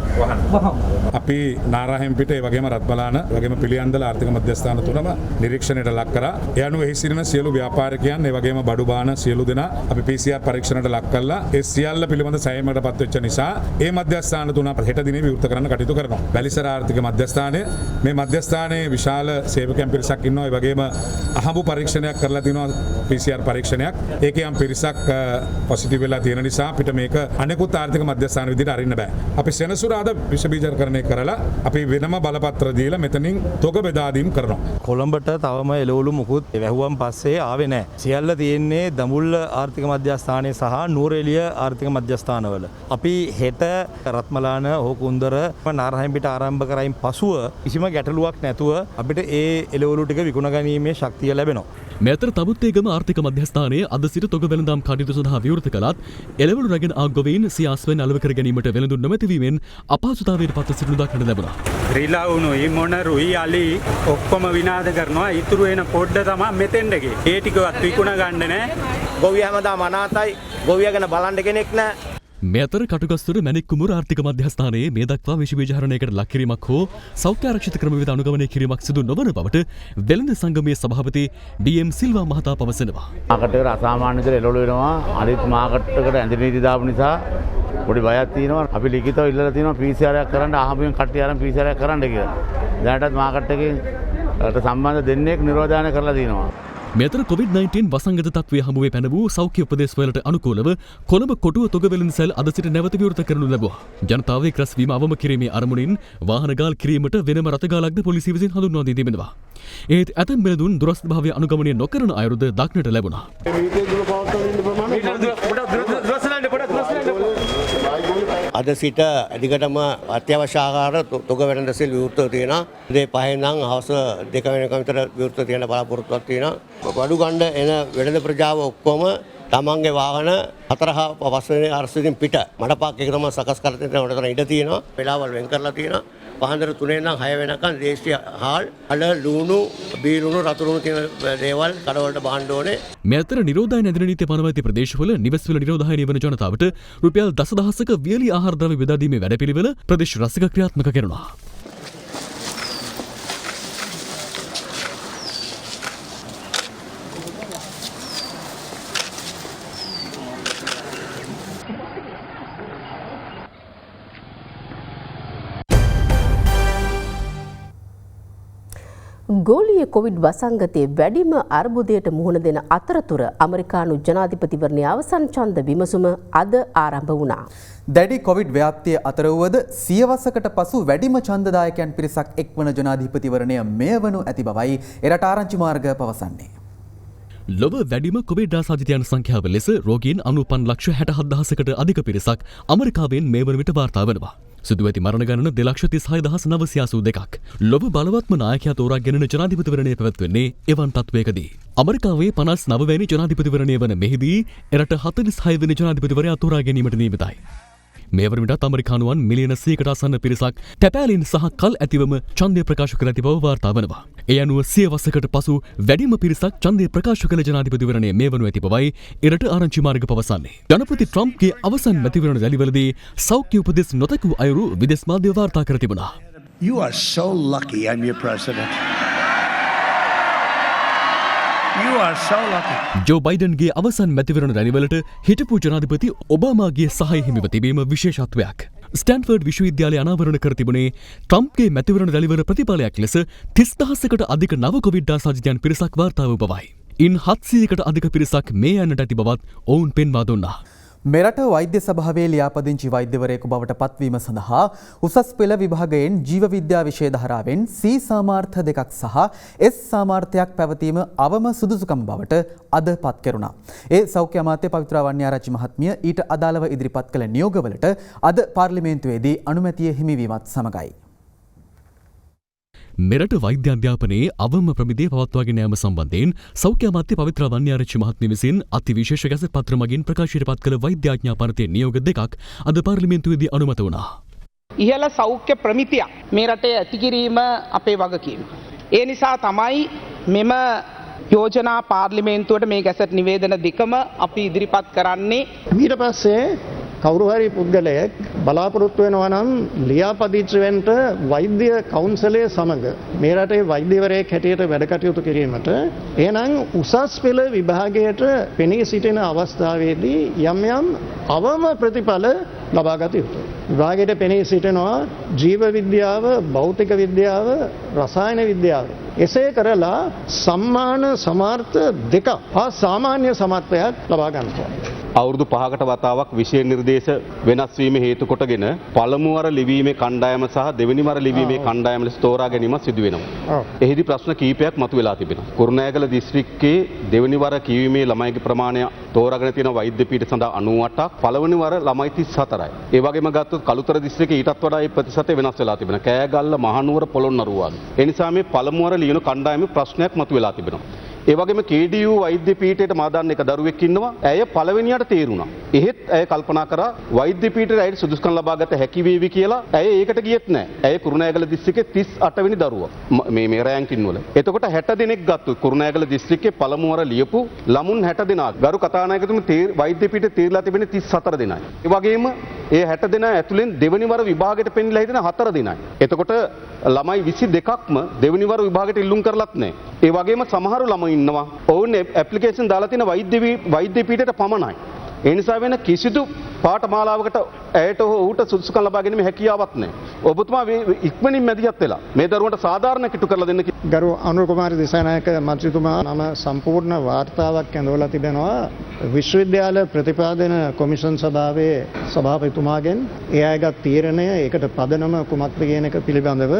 වහම. අපි නාරාහෙම් පිට ඒ වගේම රත්බලාන වගේම පිළියන්දල ආර්ථික මධ්‍යස්ථාන තුනම නිරීක්ෂණයට ලක් කරා. ඒ අනුව එහි සිටින සියලු ව්‍යාපාරිකයන් ඒ වගේම බඩු බාන සියලු දෙනා අපි PCR පරීක්ෂණයට ලක් කළා. ඒ සියල්ල පිළිබඳ සෑයීමකටපත් වෙච්ච නිසා ඒ මධ්‍යස්ථාන තුන හෙට දිනේ විවෘත කරන්න කටයුතු කරනවා. වැලිසර ආර්ථික මධ්‍යස්ථානය මේ මධ්‍යස්ථානයේ විශාල සේවකයන් පිරිසක් ඉන්නවා. ඒ වගේම අහඹු පරීක්ෂණයක් කරලා තිනවා PCR පරීක්ෂණයක්. ඒකේ යම් පිරිසක් පොසිටිව් වෙලා තියෙන නිසා අපිට මේක අනෙකුත් ආර්ථික මධ්‍යස්ථාන විදිහට අරින්න බෑ. අපි සෙනසුරාදා විෂ බීජකරණය කරලා අපි වෙනම බලපත්‍ර දීලා මෙතනින් තොග බෙදා දීම් කරනවා. කොළඹට තවම එළවලු මුකුත් වැහුවම් පස්සේ ආවේ නැහැ. සියල්ල තියෙන්නේ දඹුල්ල ආර්ථික මධ්‍යස්ථානයේ සහ නූරඑළිය ආර්ථික මධ්‍යස්ථානවල. අපි හෙට රත්මලාන හෝකුන්දර නාරාහෙම් පිට ආරම්භ කරයින් පසුව කිසිම ගැටලුවක් නැතුව අපිට ඒ එළවලු ටික විකුණ ගැනීමේ ශක්තිය ලැබෙනවා. මේ අතර තබුත්තේගම ආර්ථික මධ්‍යස්ථානයේ අද සිට තොග වෙළඳාම් කටයුතු සඳහා විවෘත කළත් එළවලු රැගෙන ආ ගොවීන් සියාස්වෙන් අලව කර ගැනීමට වෙළඳුන් නොමැතිවීමෙන් අපහසුතාවයට පත් සිටිනු දක්නට ලැබුණා. රිලා වුණුයි මොන රුයි අලි ඔක්කොම විනාශ කරනවා. ඉතුරු වෙන පොඩ්ඩ තමයි මෙතෙන්ට ගියේ. ඒ ටිකවත් විකුණ ගන්න නැහැ. ගොවියා හැමදාම අනාතයි. ගොවියා ගැන බලන්න කෙනෙක් නැහැ. මේ අතර කටුගස්තුර මැණික් කුඹුර ආර්ථික මධ්‍යස්ථානයේ මේ දක්වා විෂ බීජහරණයකට ලක් කිරීමක් හෝ සෞඛ්‍ය ආරක්ෂිත ක්‍රමවේද අනුගමනය කිරීමක් සිදු නොවන බවට වෙළඳ සංගමයේ සභාපති ඩී.එම්. සිල්වා මහතා පවසනවා. මාකට් එකට අසාමාන්‍ය විදිහට එළවලු වෙනවා. අනිත් මාකට් එකට ඇඳින නීති දාපු නිසා පොඩි බයක් තියෙනවා. අපි ලිඛිතව ඉල්ලලා තියෙනවා PCR එකක් කරන්න ආහඹෙන් කට්ටිය අරන් PCR එකක් කරන්න කියලා. දැනටත් මාකට් එකේ සම්බන්ධ දෙන්නෙක් නිරෝධායන කරලා තියෙනවා. මෙතර COVID-19 වසංගත තත්ත්වය හමුවේ පැන වූ සෞඛ්‍ය උපදේශවලට අනුකූලව කොළඹ කොටුව තොග වෙළඳ සැල් අද සිට නැවත විවෘත කරනු ලැබුවා. ජනතාවේ රැස්වීම අවම කිරීමේ අරමුණින් වාහන ගාල් කිරීමට වෙනම රථගාලක්ද පොලිසිය විසින් හඳුන්වා දී තිබෙනවා. ඒත් ඇතැම් වෙළඳුන් දුරස්ථභාවය අනුගමනය නොකරන අයුරුද දක්නට ලැබුණා. අද සිට අධිකටම අත්‍යවශ්‍ය ආකාර තොග වෙළඳ සෙල් විවෘතව තියෙනවා. උදේ 5 ඉඳන් හවස 2 වෙනකම් විතර විවෘත තියෙන බලාපොරොත්තුවක් තියෙනවා. බඩු ගන්න එන වෙළඳ ප්‍රජාව ඔක්කොම තමන්ගේ වාහන 4-5 වෙනි අරසකින් පිට මඩපාක් එක තමයි සකස් කරලා තියෙන උඩ ඉඩ තියෙනවා. වෙලාවල් වෙන් කරලා තියෙනවා. පහන්දර 3 ඉඳන් 6 වෙනකම් දේශීය හාල් අල ලුණු බීලුණු රතුරුණු කියන දේවල් කඩවලට බහන්න ඕනේ. මේ අතර නිරෝධායන ඇඳෙන නීතිය පනව ඇති ප්‍රදේශවල නිවෙස්වල නිරෝධායනය වන ජනතාවට රුපියල් දසදහසක වියලි ආහාර ද්‍රව්‍ය බෙදා දීමේ වැඩපිළිවෙල ප්‍රදේශ රසික ක්‍රියාත්මක කරනවා. ගෝලීය කොවිඩ් වසංගතයේ වැඩිම අර්බුදයට මුහුණ දෙන අතරතුර ඇමරිකානු ජනාධිපතිවරණයේ අවසන් ඡන්ද විමසුම අද ආරම්භ වුණා. දැඩි කොවිඩ් ව්‍යාප්තිය අතර වුවද සියවසකට පසු වැඩිම ඡන්දදායකයන් පිරිසක් එක්වන ජනාධිපතිවරණය මෙය වනු ඇති බවයි එරට ආරංචි මාර්ග පවසන්නේ. ලොව වැඩිම කොවිඩ් ආසාදිතයන් සංඛ්‍යාව ලෙස රෝගීන් 95,67,000කට අධික පිරිසක් ඇමරිකාවෙන් මේ වන විට වාර්තා වනවා. සිදුව ඇති මරණ ගණන 2,36,982ක්. ලොව බලවත්ම නායකයා තෝරා ගැනෙන ජනාධිපතිවරණය පැවැත්වෙන්නේ එවන් තත්වයකදී. ඇමරිකාවේ 59 වැනි ජනාධිපතිවරණය වන මෙහිදී එරට 46 වෙනි ජනාධිපතිවරයා තෝරා ගැනීමට නියමිතයි. මේ වන විටත් ඇමරිකානුවන් මිලියන 100කට ආසන්න පිරිසක් තැපෑලින් සහ කල් ඇතිවම ඡන්දය ප්‍රකාශ කර ඇති බව වාර්තා වනවා. ඒ අනුව සියවසකට පසු වැඩිම පිරිසක් ඡන්දය ප්‍රකාශ කළ ජනාධිපතිවරණය මේ වනු ඇති බවයි එරට ආරංචි මාර්ග පවසන්නේ. ජනපති ට්‍රම්ප්ගේ අවසන් මැතිවරණ රැලිවලදී සෞඛ්‍ය උපදෙස් නොතකූ අයුරු විදේශ මාධ්‍ය වාර්තා කර තිබුණා. You are so lucky I'm your president. You are so lucky. ජෝ බයිඩන්ගේ අවසන් මැතිවරණ රැලිවලට හිටපු ජනාධිපති ඔබාමාගේ සහාය හිමිව තිබීම විශේෂත්වයක්. ස්ටැන්ෆර්ඩ් විශ්වවිද්‍යාලය අනාවරණ කර තිබුණේ ට්‍රම්ප්ගේ මැතිවරණ රැලිවල ප්‍රතිඵලයක් ලෙස 30,000කට අධික නව කොවිඩ් ආසාදිතයන් පිරිසක් වාර්තා වූ බවයි. ඉන් 700කට අධික පිරිසක් මේ යන්නට ඇති බවත් ඔවුන් පෙන්වා දුන්නා. මෙරට වෛද්‍ය සභාවේ ලියාපදිංචි වෛද්‍යවරයෙකු බවට පත්වීම සඳහා උසස් පෙළ විභාගයෙන් ජීව විද්‍යා විෂය ධාරාවෙන් C සාමාර්ථ දෙකක් සහ S සාමාර්ථයක් පැවතීම අවම සුදුසුකම් බවට අද පත් කෙරුණා. ඒ සෞඛ්‍ය අමාත්‍ය පවිත්‍රා වන්‍යාරච්චි මහත්මිය ඊට අදාළව ඉදිරිපත් කළ නියෝගවලට අද පාර්ලිමේන්තුවේදී අනුමැතිය හිමිවීමත් සමගයි. මෙරට වෛද්‍ය අධ්‍යාපනයේ අවම ප්‍රමිතිය පවත්වාගෙන යාම සම්බන්ධයෙන් සෞඛ්‍ය අමාත්‍ය පවිත්‍රා වන්‍යාරච්චි මහත්මිය විසින් අතිවිශේෂ ගැසට් පත්‍ර මගින් ප්‍රකාශයට පත් කළ වෛද්‍ය ආඥා පනතේ නියෝග දෙකක් අද පාර්ලිමේන්තුවේදී අනුමත වුණා. ඉහළ සෞඛ්‍ය ප්‍රමිතියක් මේ රටේ ඇති කිරීම අපේ වගකීම. ඒ නිසා තමයි මෙම යෝජනා පාර්ලිමේන්තුවට මේ ගැසට් නිවේදන දෙකම අපි ඉදිරිපත් කරන්නේ. ඊට පස්සේ කවුරු හරි පුද්ගලයෙක් බලාපොරොත්තු වෙනවා නම් ලියාපදිංචි වෙන්න වෛද්‍ය කවුන්සලය සමග මේ රටේ වෛද්‍යවරයෙක් හැටියට වැඩ කටයුතු කිරීමට එහෙනම් උසස් පෙළ විභාගයට පෙනී සිටින අවස්ථාවේදී යම් යම් අවම ප්‍රතිඵල ලබා ගත යුතුයි. විභාගයට පෙනී සිටිනවා ජීව විද්‍යාව, භෞතික විද්‍යාව, රසායන විද්‍යාව. එසේ කරලා සම්මාන සමාර්ථ දෙක හා සාමාන්‍ය සමර්ථයක් ලබා ගන්නවා. අවුරුදු 5කට වතාවක් විෂය නිර්දේශ වෙනස් වීම හේතු කොටගෙන පළමු වර ලිවීමේ කණ්ඩායම සහ දෙවෙනි වර ලිවීමේ කණ්ඩායම ලෙස තෝරා ගැනීම සිදු වෙනවා. එහිදී ප්‍රශ්න කිහිපයක් මතුවලා තිබෙනවා. කුරුණෑගල දිස්ත්‍රික්කයේ දෙවෙනි වර කියවීමේ ළමයිගේ ප්‍රමාණය තෝරාගෙන තියෙන වෛද්‍ය පීඨ සඳහා 98ක්, පළවෙනි වර ළමයි 34යි. ඒ වගේම ගත්තොත් කළුතර දිස්ත්‍රික්කයේ ඊටත් වඩා මේ ප්‍රතිශතය වෙනස් වෙලා තිබෙනවා. කෑගල්ල, මහනුවර, පොළොන්නරුව වගේ. ඒ නිසා මේ පළමු වර ලියන කණ්ඩායමේ ප්‍රශ්නයක් මතුවලා තිබෙනවා. ඒ වගේම KDU වෛද්‍ය පීඨයට මා දන්න එක දරුවෙක් ඉන්නවා. ඇය පළවෙනියට තේරුණා. එහෙත් ඇය කල්පනා කරා වෛද්‍ය පීඨයට ඇයට සුදුසුකම් ලබා ගත හැකි වේවි කියලා. ඇය ඒකට ගියෙත් නැහැ. ඇය කුරුණෑගල දිස්ත්‍රික්කයේ 38 වෙනි දරුවා. මේ රෑන්කින් වල. එතකොට 60 දෙනෙක් ගත්තු කුරුණෑගල දිස්ත්‍රික්කයේ පළමු වර ලියපු ළමුන් 60 දෙනා. ගරු කතානායකතුමා වෛද්‍ය පීඨයේ තීරලා තිබෙන්නේ 34 දෙනයි. ඒ වගේම ඒ 60 දෙනා ඇතුලෙන් දෙවෙනි වර විභාගයට පෙන්නලා හිටින 4 දෙනයි. එතකොට ළමයි 22ක්ම දෙවෙනි වර විභාගයට ඉල්ලුම් කරලත් නැහැ. ඒ වගේම සමහර ළමයි ඉන්නවා ඔවුන් ඇප්ලිකේෂන් දාලා තියෙන වෛද්‍ය පීඨයට පමණයි. ඒ නිසා වෙන කිසිදු පාඨමාලාවකට ඇයට ඌට සුදුසුකම් ලබා ගැනීම හැකියාවක් නැහැ. ඔබතුමා ඉක්මනින් මැදිහත් වෙලා මේ දරුවන්ට සාධාරණ කිට්ටු කරලා දෙන්න. ගරු අනුර කුමාර දිසානායක මන්ත්‍රීතුමා නම සම්පූර්ණ වාර්තාවක් ඇඳවලා තිබෙනවා විශ්වවිද්‍යාල ප්‍රතිපාදන කොමිෂන් සභාවේ සභාපතිතුමාගෙන්. ඒ අයගත් තීරණය ඒකට පදනම කුමක්ද කියන එක පිළිබඳව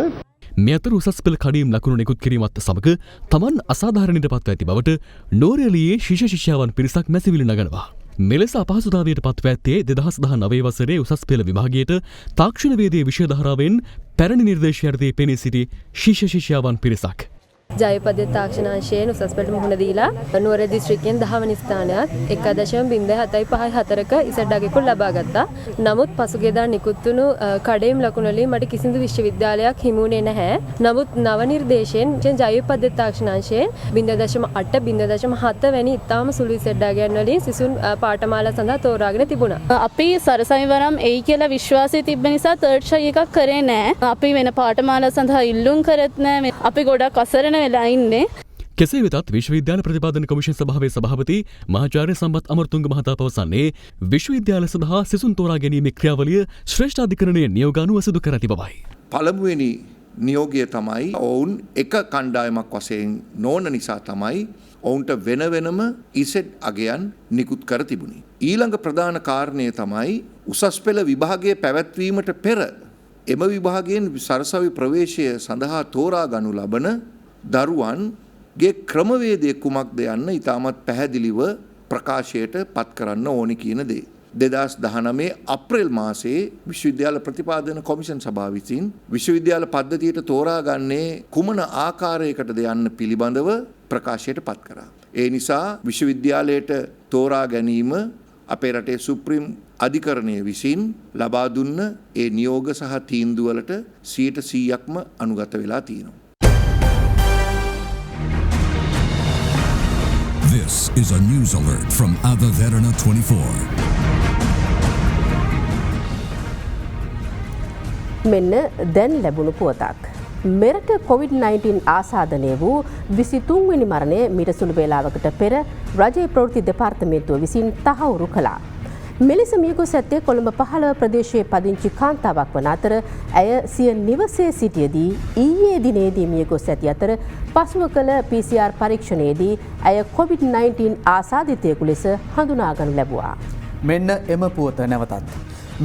මේ අතර උසස් පෙළ කඩියම් ලකුණු නිකුත් කිරීමත් සමග තමන් අසාධාරණයට පත්ව ඇති බවට නෝරෙලියේ ශිෂ්‍ය ශිෂ්‍යාවන් පිරිසක් මැසිවිලි නගනවා. මෙලෙස අපහසුතාවයට පත්ව ඇත්තේ 2019 වසරේ උසස් පෙළ විභාගයට තාක්ෂණවේදී විෂය ධාරාවෙන් පැරණි නිර්දේශයටදී පෙනී සිටි ශිෂ්‍ය ශිෂ්‍යාවන් පිරිසක්. ජයපද්‍ය තාක්ෂණාංශයෙන් උසස් පෙළට මුහුණ දීලා නුවර දිස්ත්‍රික්කයෙන් 10 වෙනි ස්ථානයත් 1.754ක ඉසඩ්ඩගෙකුල් ලබා ගත්තා. නමුත් පසුගියදා නිකුත් වුණු කඩේම් ලකුණු වලින් මට කිසිදු විශ්වවිද්‍යාලයක් හිමි වුණේ නැහැ. නමුත් නව නිර්දේශයෙන් ජයපද්‍ය තාක්ෂණාංශයෙන් 0.8 0.7 වැනි ඉතාම සුළු ඉසඩ්ඩගයන් වලින් සිසුන් පාඨමාලා සඳහා තෝරාගෙන තිබුණා. අපි සරසවිවරම් එයි කියලා විශ්වාසය තිබ්බ නිසා තර්ඩ් ට්‍රයි එකක් කරේ නැහැ. අපි වෙන පාඨමාලා සඳහා ඉල්ලුම් කරත් නැහැ. අපි ගොඩක් අසරණ වෙලා ඉන්නේ. කෙසේ වෙතත් විශ්වවිද්‍යාල ප්‍රතිපාදන කොමිෂන් සභාවේ සභාපති මහාචාර්ය සම්බත් අමරතුංග මහතා පවසන්නේ විශ්වවිද්‍යාල සඳහා සිසුන් තෝරා ගැනීමේ ක්‍රියාවලිය ශ්‍රේෂ්ඨාධිකරණයේ නියෝග අනුව සිදු කර ඇති බවයි. පළමුවෙනි නියෝගය තමයි ඔවුන් එක කණ්ඩායමක් වශයෙන් නොවන නිසා තමයි ඔවුන්ට වෙන වෙනම ඉසෙට් අගයන් නිකුත් කර තිබුණි. ඊළඟ ප්‍රධාන කාරණය තමයි උසස් පෙළ විභාගයේ පැවැත්වීමට පෙර එම විභාගයෙන් සරසවි ප්‍රවේශය සඳහා තෝරා ගනු ලබන දරුවන්ගේ ක්‍රමවේදය කුමක්ද යන්න ඉතාමත් පැහැදිලිව ප්‍රකාශයට පත් කරන්න ඕනි කියන දේ. 2019 අප්‍රේල් මාසයේ විශ්වවිද්‍යාල ප්‍රතිපාදන කොමිෂන් සභාව විසින් විශ්වවිද්‍යාල පද්ධතියට තෝරාගන්නේ කුමන ආකාරයකටද යන්න පිළිබඳව ප්‍රකාශයට පත් කරා. ඒ නිසා විශ්වවිද්‍යාලයට තෝරා ගැනීම අපේ රටේ සුප්‍රීම් අධිකරණය විසින් ලබා දුන්න ඒ නියෝග සහ තීන්දුවලට 100%ක්ම අනුගත වෙලා තියෙනවා. This is a news alert from Ava Verana 24. මෙන්න දැන් ලැබුණු පුවතක්. මෙරට COVID-19 ආසාදනය වූ 23 වෙනි මරණය මීට සුළු වේලාවකට පෙර රජයේ ප්‍රවෘත්ති දෙපාර්තමේන්තුව විසින් තහවුරු කළා. මෙලෙස මියගොස් ඇත්තේ කොළඹ 15 ප්‍රදේශයේ පදිංචි කාන්තාවක් වන අතර ඇය සිය නිවසේ සිටියේදී ඊයේ දිනේදී මියගොස් ඇති අතර පසුව කළ PCR පරීක්ෂණයේදී ඇය COVID-19 ආසාදිතයෙකු ලෙස හඳුනාගනු ලැබුවා. මෙන්න එම පුවත නැවතත්.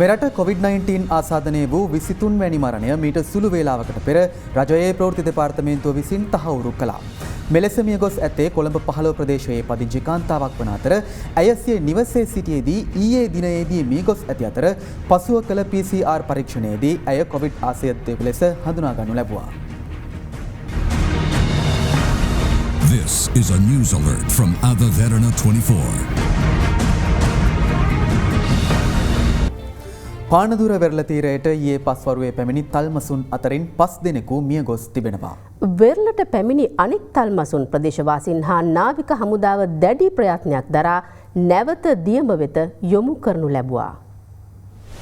මෙරට COVID-19 ආසාදනය වූ 23 වැනි මරණය මීට සුළු වේලාවකට පෙර රජයේ ප්‍රවෘත්ති දෙපාර්තමේන්තුව විසින් තහවුරු කළා. මෙලෙස මියගොස් ඇත්තේ කොළඹ 15 ප්‍රදේශයේ පදිංචි කාන්තාවක් වන අතර ඇය සිය නිවසේ සිටියේදී ඊයේ දිනයේදී මියගොස් ඇති අතර පසුව කළ PCR පරීක්ෂණයේදී ඇය COVID ආසාදිතයෙකු ලෙස හඳුනාගනු ලැබුවා. This is a news alert from Ava Verana 24. Panadura වෙරළ තීරයට ඊයේ පස්වරුවේ පැමිණි තල්මසුන් අතරින් 5 දෙනෙකු මියගොස් තිබෙනවා. වෙරළට පැමිණි අනෙක් තල්මසුන් ප්‍රදේශවාසීන් හා නාවික හමුදාව දැඩි ප්‍රයත්නයක් දරා නැවත දියඹ වෙත යොමු කරනු ලැබුවා.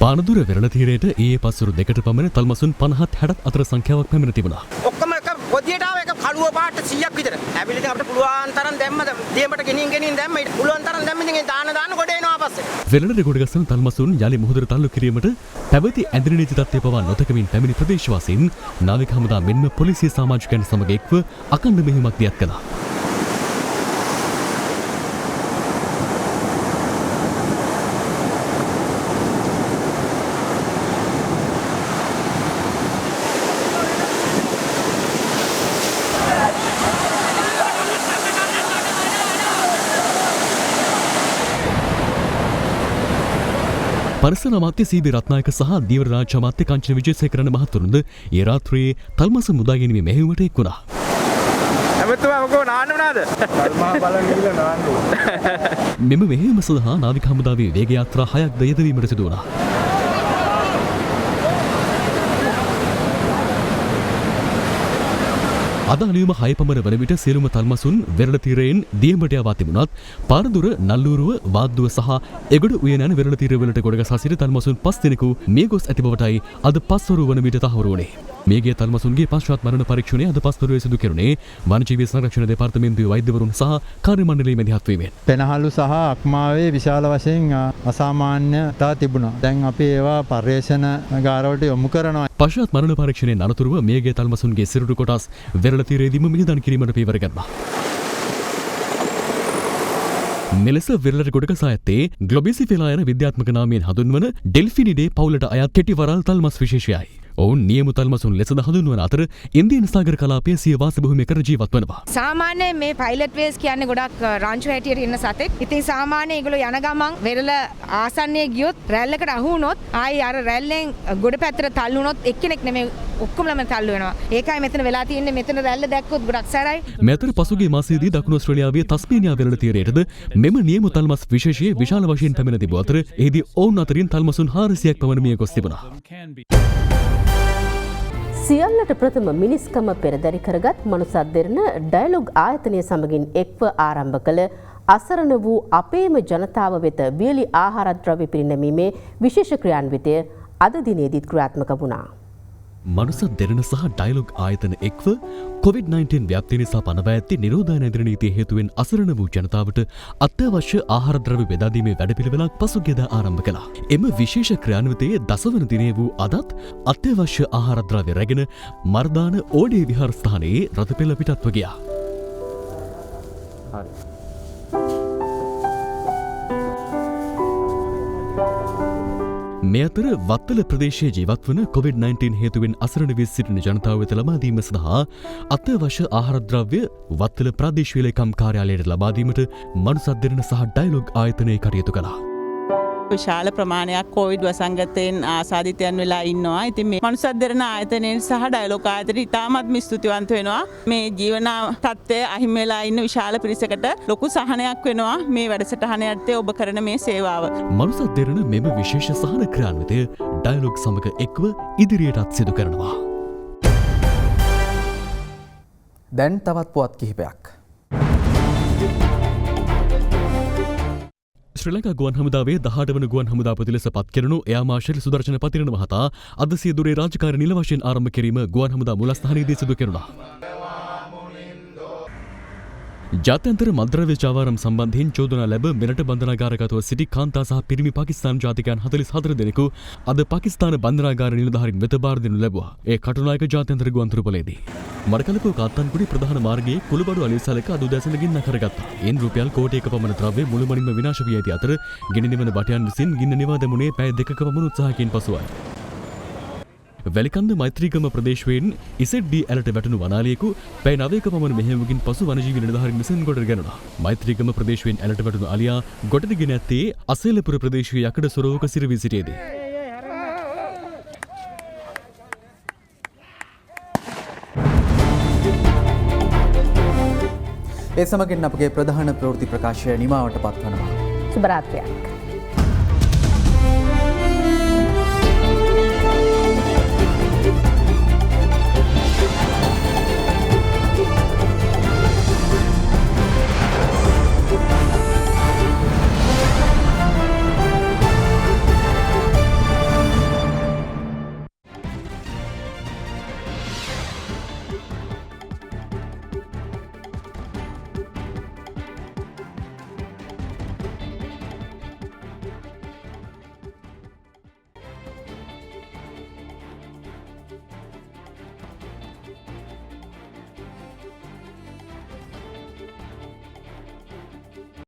පානදුර වෙරළ තීරයට ඊයේ පස්වරු 2ට පමණ තල්මසුන් 50-60 අතර සංඛ්‍යාවක් පැමිණ තිබුණා. ඔක්කොම එක පොදියට ආව එක කළුව පාට 100ක් විතර. ඇවිල්ලා ඉතින් අපිට පුළුවන් තරම් දැම්ම දියඹට ගෙනින් දැම්ම ඊට පුළුවන් තරම් දැම්ම ඉතින් දාන ගොඩ එනවා පස්සේ. වෙරළට ගොඩගසන තල්මසුන් යලි මුහුදට තල්ලු කිරීමට පැවති ඇඳිරි නීති තත්ත්වය පවා නොතකමින් පැමිණි ප්‍රදේශවාසීන් නාවික හමුදා මෙන්ම පොලිසිය සමාජිකයන් සමග එක්ව අඛණ්ඩ මෙහෙයුමක් දියත් කළා. පරිසර අමාත්‍ය සීබී රත්නායක සහ දීවර රාජ්‍ය අමාත්‍ය කංචන විජේසේකරන මහතුරුන්ද ඒ රාත්‍රියේ තල්මස මුදා ගැනීමේ මෙහෙයුමට එක් වුණා. එමෙතුමා මොකෝ නාන්න වුණාද? තල්මා බලන් ගිහලා නාන්න. මෙම මෙහෙයුම සඳහා නාවික හමුදාවේ වේග යාත්‍රා 6ක්ද යෙදවීමට සිදු වුණා. අද අලුයම 6 පමණ වන විට සියලුම තල්මසුන් වෙරළ තීරයෙන් දියඹට යවා තිබුණත් පාරදුර නල්ලූරුව වාද්දුව සහ එගොඩ උයන යන වෙරළ තීරවලට ගොඩගසා සිටි තල්මසුන් 5 දෙනෙකු මියගොස් ඇති බවටයි අද පස්වරු වන විට තහවුරු වුණේ. මේගේ තල්මසුන්ගේ පශ්චාත් මරණ පරීක්ෂණය අද පස්වරුවේ සිදු කෙරුණේ වනජීවී සංරක්ෂණ දෙපාර්තමේන්තුවේ වෛද්‍යවරුන් සහ කාර්ය මණ්ඩලයේ මැදිහත් වීමෙන්. පෙනහළු සහ අක්මාවේ විශාල වශයෙන් අසාමාන්‍යතා තිබුණා. දැන් අපි ඒවා පර්යේෂණ ගාරවලට යොමු කරනවා. පශ්චාත් මරණ පරීක්ෂණයෙන් අනතුරුව මේගේ තල්මසුන්ගේ සිරුරු කොටස් වෙරළ තීරයේදීම මිහිදන් කිරීමට පියවර ගත්තා. මෙලෙස වෙරළට ගොඩගසා ඇත්තේ ග්ලොබිසිෆෙලා යන විද්‍යාත්මක නාමයෙන් හඳුන්වන ඩෙල්ෆිනිඩේ පවුලට අයත් කෙටි වරාල් තල්මස් විශේෂයයි. ඔවුන් නියම තල්මසුන් ලෙසද හඳුන්වන අතර ඉන්දියන් සාගර කලාපයේ සිය වාසභූමිය කර ජීවත් වනවා. සාමාන්‍යයෙන් මේ පයිලට් වේස් කියන්නේ ගොඩක් රාංචු හැටියට ඉන්න සතෙක්. ඉතින් සාමාන්‍යයෙන් ඒගොල්ලෝ යන ගමන් වෙරළ ආසන්නයේ ගියොත් රැල්ලකට අහු වුණොත් ආයි අර රැල්ලෙන් ගොඩ පැත්තට තල්ලු වුණොත් එක්කෙනෙක් නෙමෙයි ඔක්කොමලම තල්ලු වෙනවා. ඒකයි මෙතන වෙලා තියෙන්නේ. මෙතන රැල්ල දැක්කොත් ගොඩක් සැරයි. මෙතර පසුගිය මාසයේදී දකුණු ඕස්ට්‍රේලියාවේ තස්මේනියා වෙරළ තීරයටද මෙම නියම තල්මස් විශේෂයේ විශාල වශයෙන් පැමිණ තිබූ අතර එහිදී ඔවුන් අතරින් තල්මසුන් 400ක් පමණ මිය ගොස් තිබුණා. සියල්ලට ප්‍රථම මිනිස්කම පෙරදරි කරගත් මනුසත් දෙරණ ඩයලොග් ආයතනය සමගින් එක්ව ආරම්භ කළ අසරණ වූ අපේම ජනතාව වෙත වියලි ආහාරද්‍රව්‍ය පිරිනැමීමේ විශේෂ ක්‍රියාන්විතය අද දිනේදීත් ක්‍රියාත්මක වුණා. මනුස දෙරණ සහ ඩයිලොග් ආයතන එක්ව COVID-19 ව්‍යාප්තිය නිසා පනව ඇති නිරෝධායන ඉදිරි නීතිය හේතුවෙන් අසරණ වූ ජනතාවට අත්‍යවශ්‍ය ආහාර ද්‍රව්‍ය බෙදාදීමේ වැඩපිළිවෙලක් පසුගියදා ආරම්භ කළා. එම විශේෂ ක්‍රියාන්විතයේ දසවන දිනය වූ අදත් අත්‍යවශ්‍ය ආහාර ද්‍රව්‍ය රැගෙන මර්දාන ඕඩේ විහාරස්ථානයේ රථපෙළ පිටත්ව ගියා. මේ අතර වත්තල ප්‍රදේශයේ ජීවත් වන COVID-19 හේතුවෙන් අසරණ වී සිටින ජනතාව වෙත ලබා දීම සඳහා අත්‍යවශ්‍ය ආහාර ද්‍රව්‍ය වත්තල ප්‍රාදේශීය ලේකම් කාර්යාලයට ලබා දීමට මනුසත් දෙරණ සහ ඩයලොග් ආයතනය කටයුතු කළා. විශාල ප්‍රමාණයක් කොවිඩ් වසංගතයෙන් ආසාදිතයන් වෙලා ඉන්නවා. ඉතින් මේ මනුසත් දෙරණ ආයතනයෙන් සහ ඩයලොග් ආයතනයට ඉතාමත්ම ස්තුතිවන්ත වෙනවා. මේ ජීවන තත්ත්වය අහිමි වෙලා ඉන්න විශාල පිරිසකට ලොකු සහනයක් වෙනවා මේ වැඩසටහන යටතේ ඔබ කරන මේ සේවාව. මනුසත් දෙරණ මෙම විශේෂ සහන ක්‍රියාන්විතය ඩයලොග් සමග එක්ව ඉදිරියටත් සිදු කරනවා. දැන් තවත් පුවත් කිහිපයක්. ශ්‍රී ලංකා ගුවන් හමුදාවේ 18 වන ගුවන් හමුදාපති ලෙස පත් කෙරුණු එයා මාර්ෂල් සුදර්ශන පතිරණ මහතා අද සිය දුරේ රාජකාරී නිල වශයෙන් ආරම්භ කිරීම ගුවන් හමුදා මුලස්ථානයේදී සිදු කෙරුණා. ජාත්‍යන්තර මද්‍රව්‍ය චාවාරම් සම්බන්ධයෙන් චෝදනා ලැබ මෙරට බන්ධනාගාරගතව සිටි කාන්තා සහ පිරිමි පාකිස්තාන් ජාතිකයන් 44 දෙනෙකු අද පාකිස්තාන බන්ධනාගාර නිලධාරීන් වෙත බාර දෙනු ලැබුවා. ඒ කටුනායක ජාත්‍යන්තර ගුවන්තොටුපළේදී. මඩකලපුව කාත්තාන්කුඩි ප්‍රධාන මාර්ගයේ කුළුබඩු අලියසලක අද උදෑසන ගින්න කරගත්තා. එයින් රුපියල් කෝටියක පමණ ද්‍රව්‍ය මුළුමනින්ම විනාශ වී ඇති අතර ගිනි නිවන බටයන් විසින් ගින්න නිවා දැමුණේ පැය දෙකක පමණ උත්සාහකින් පසුවයි. වැලිකන්ද මෛත්‍රීගම ප්‍රදේශයෙන් ඉසෙඩ්ඩී ඇලට වැටුණු වනාලියෙකු පැය 9ක පමණ මෙහෙයුමකින් පසු වනජීවි නිලධාරීන් විසින් ගොඩට ගැනුණා. මෛත්‍රීගම ප්‍රදේශයෙන් ඇලට වැටුණු අලියා ගොඩට ගෙන ඇත්තේ අසේලපුර ප්‍රදේශයේ යකඩ සොරවක සිරවී සිටියේදී. ඒ සමගින් අපගේ ප්‍රධාන ප්‍රවෘත්ති ප්‍රකාශය නිමාවට පත්වනවා. සුබ රාත්‍රියක්.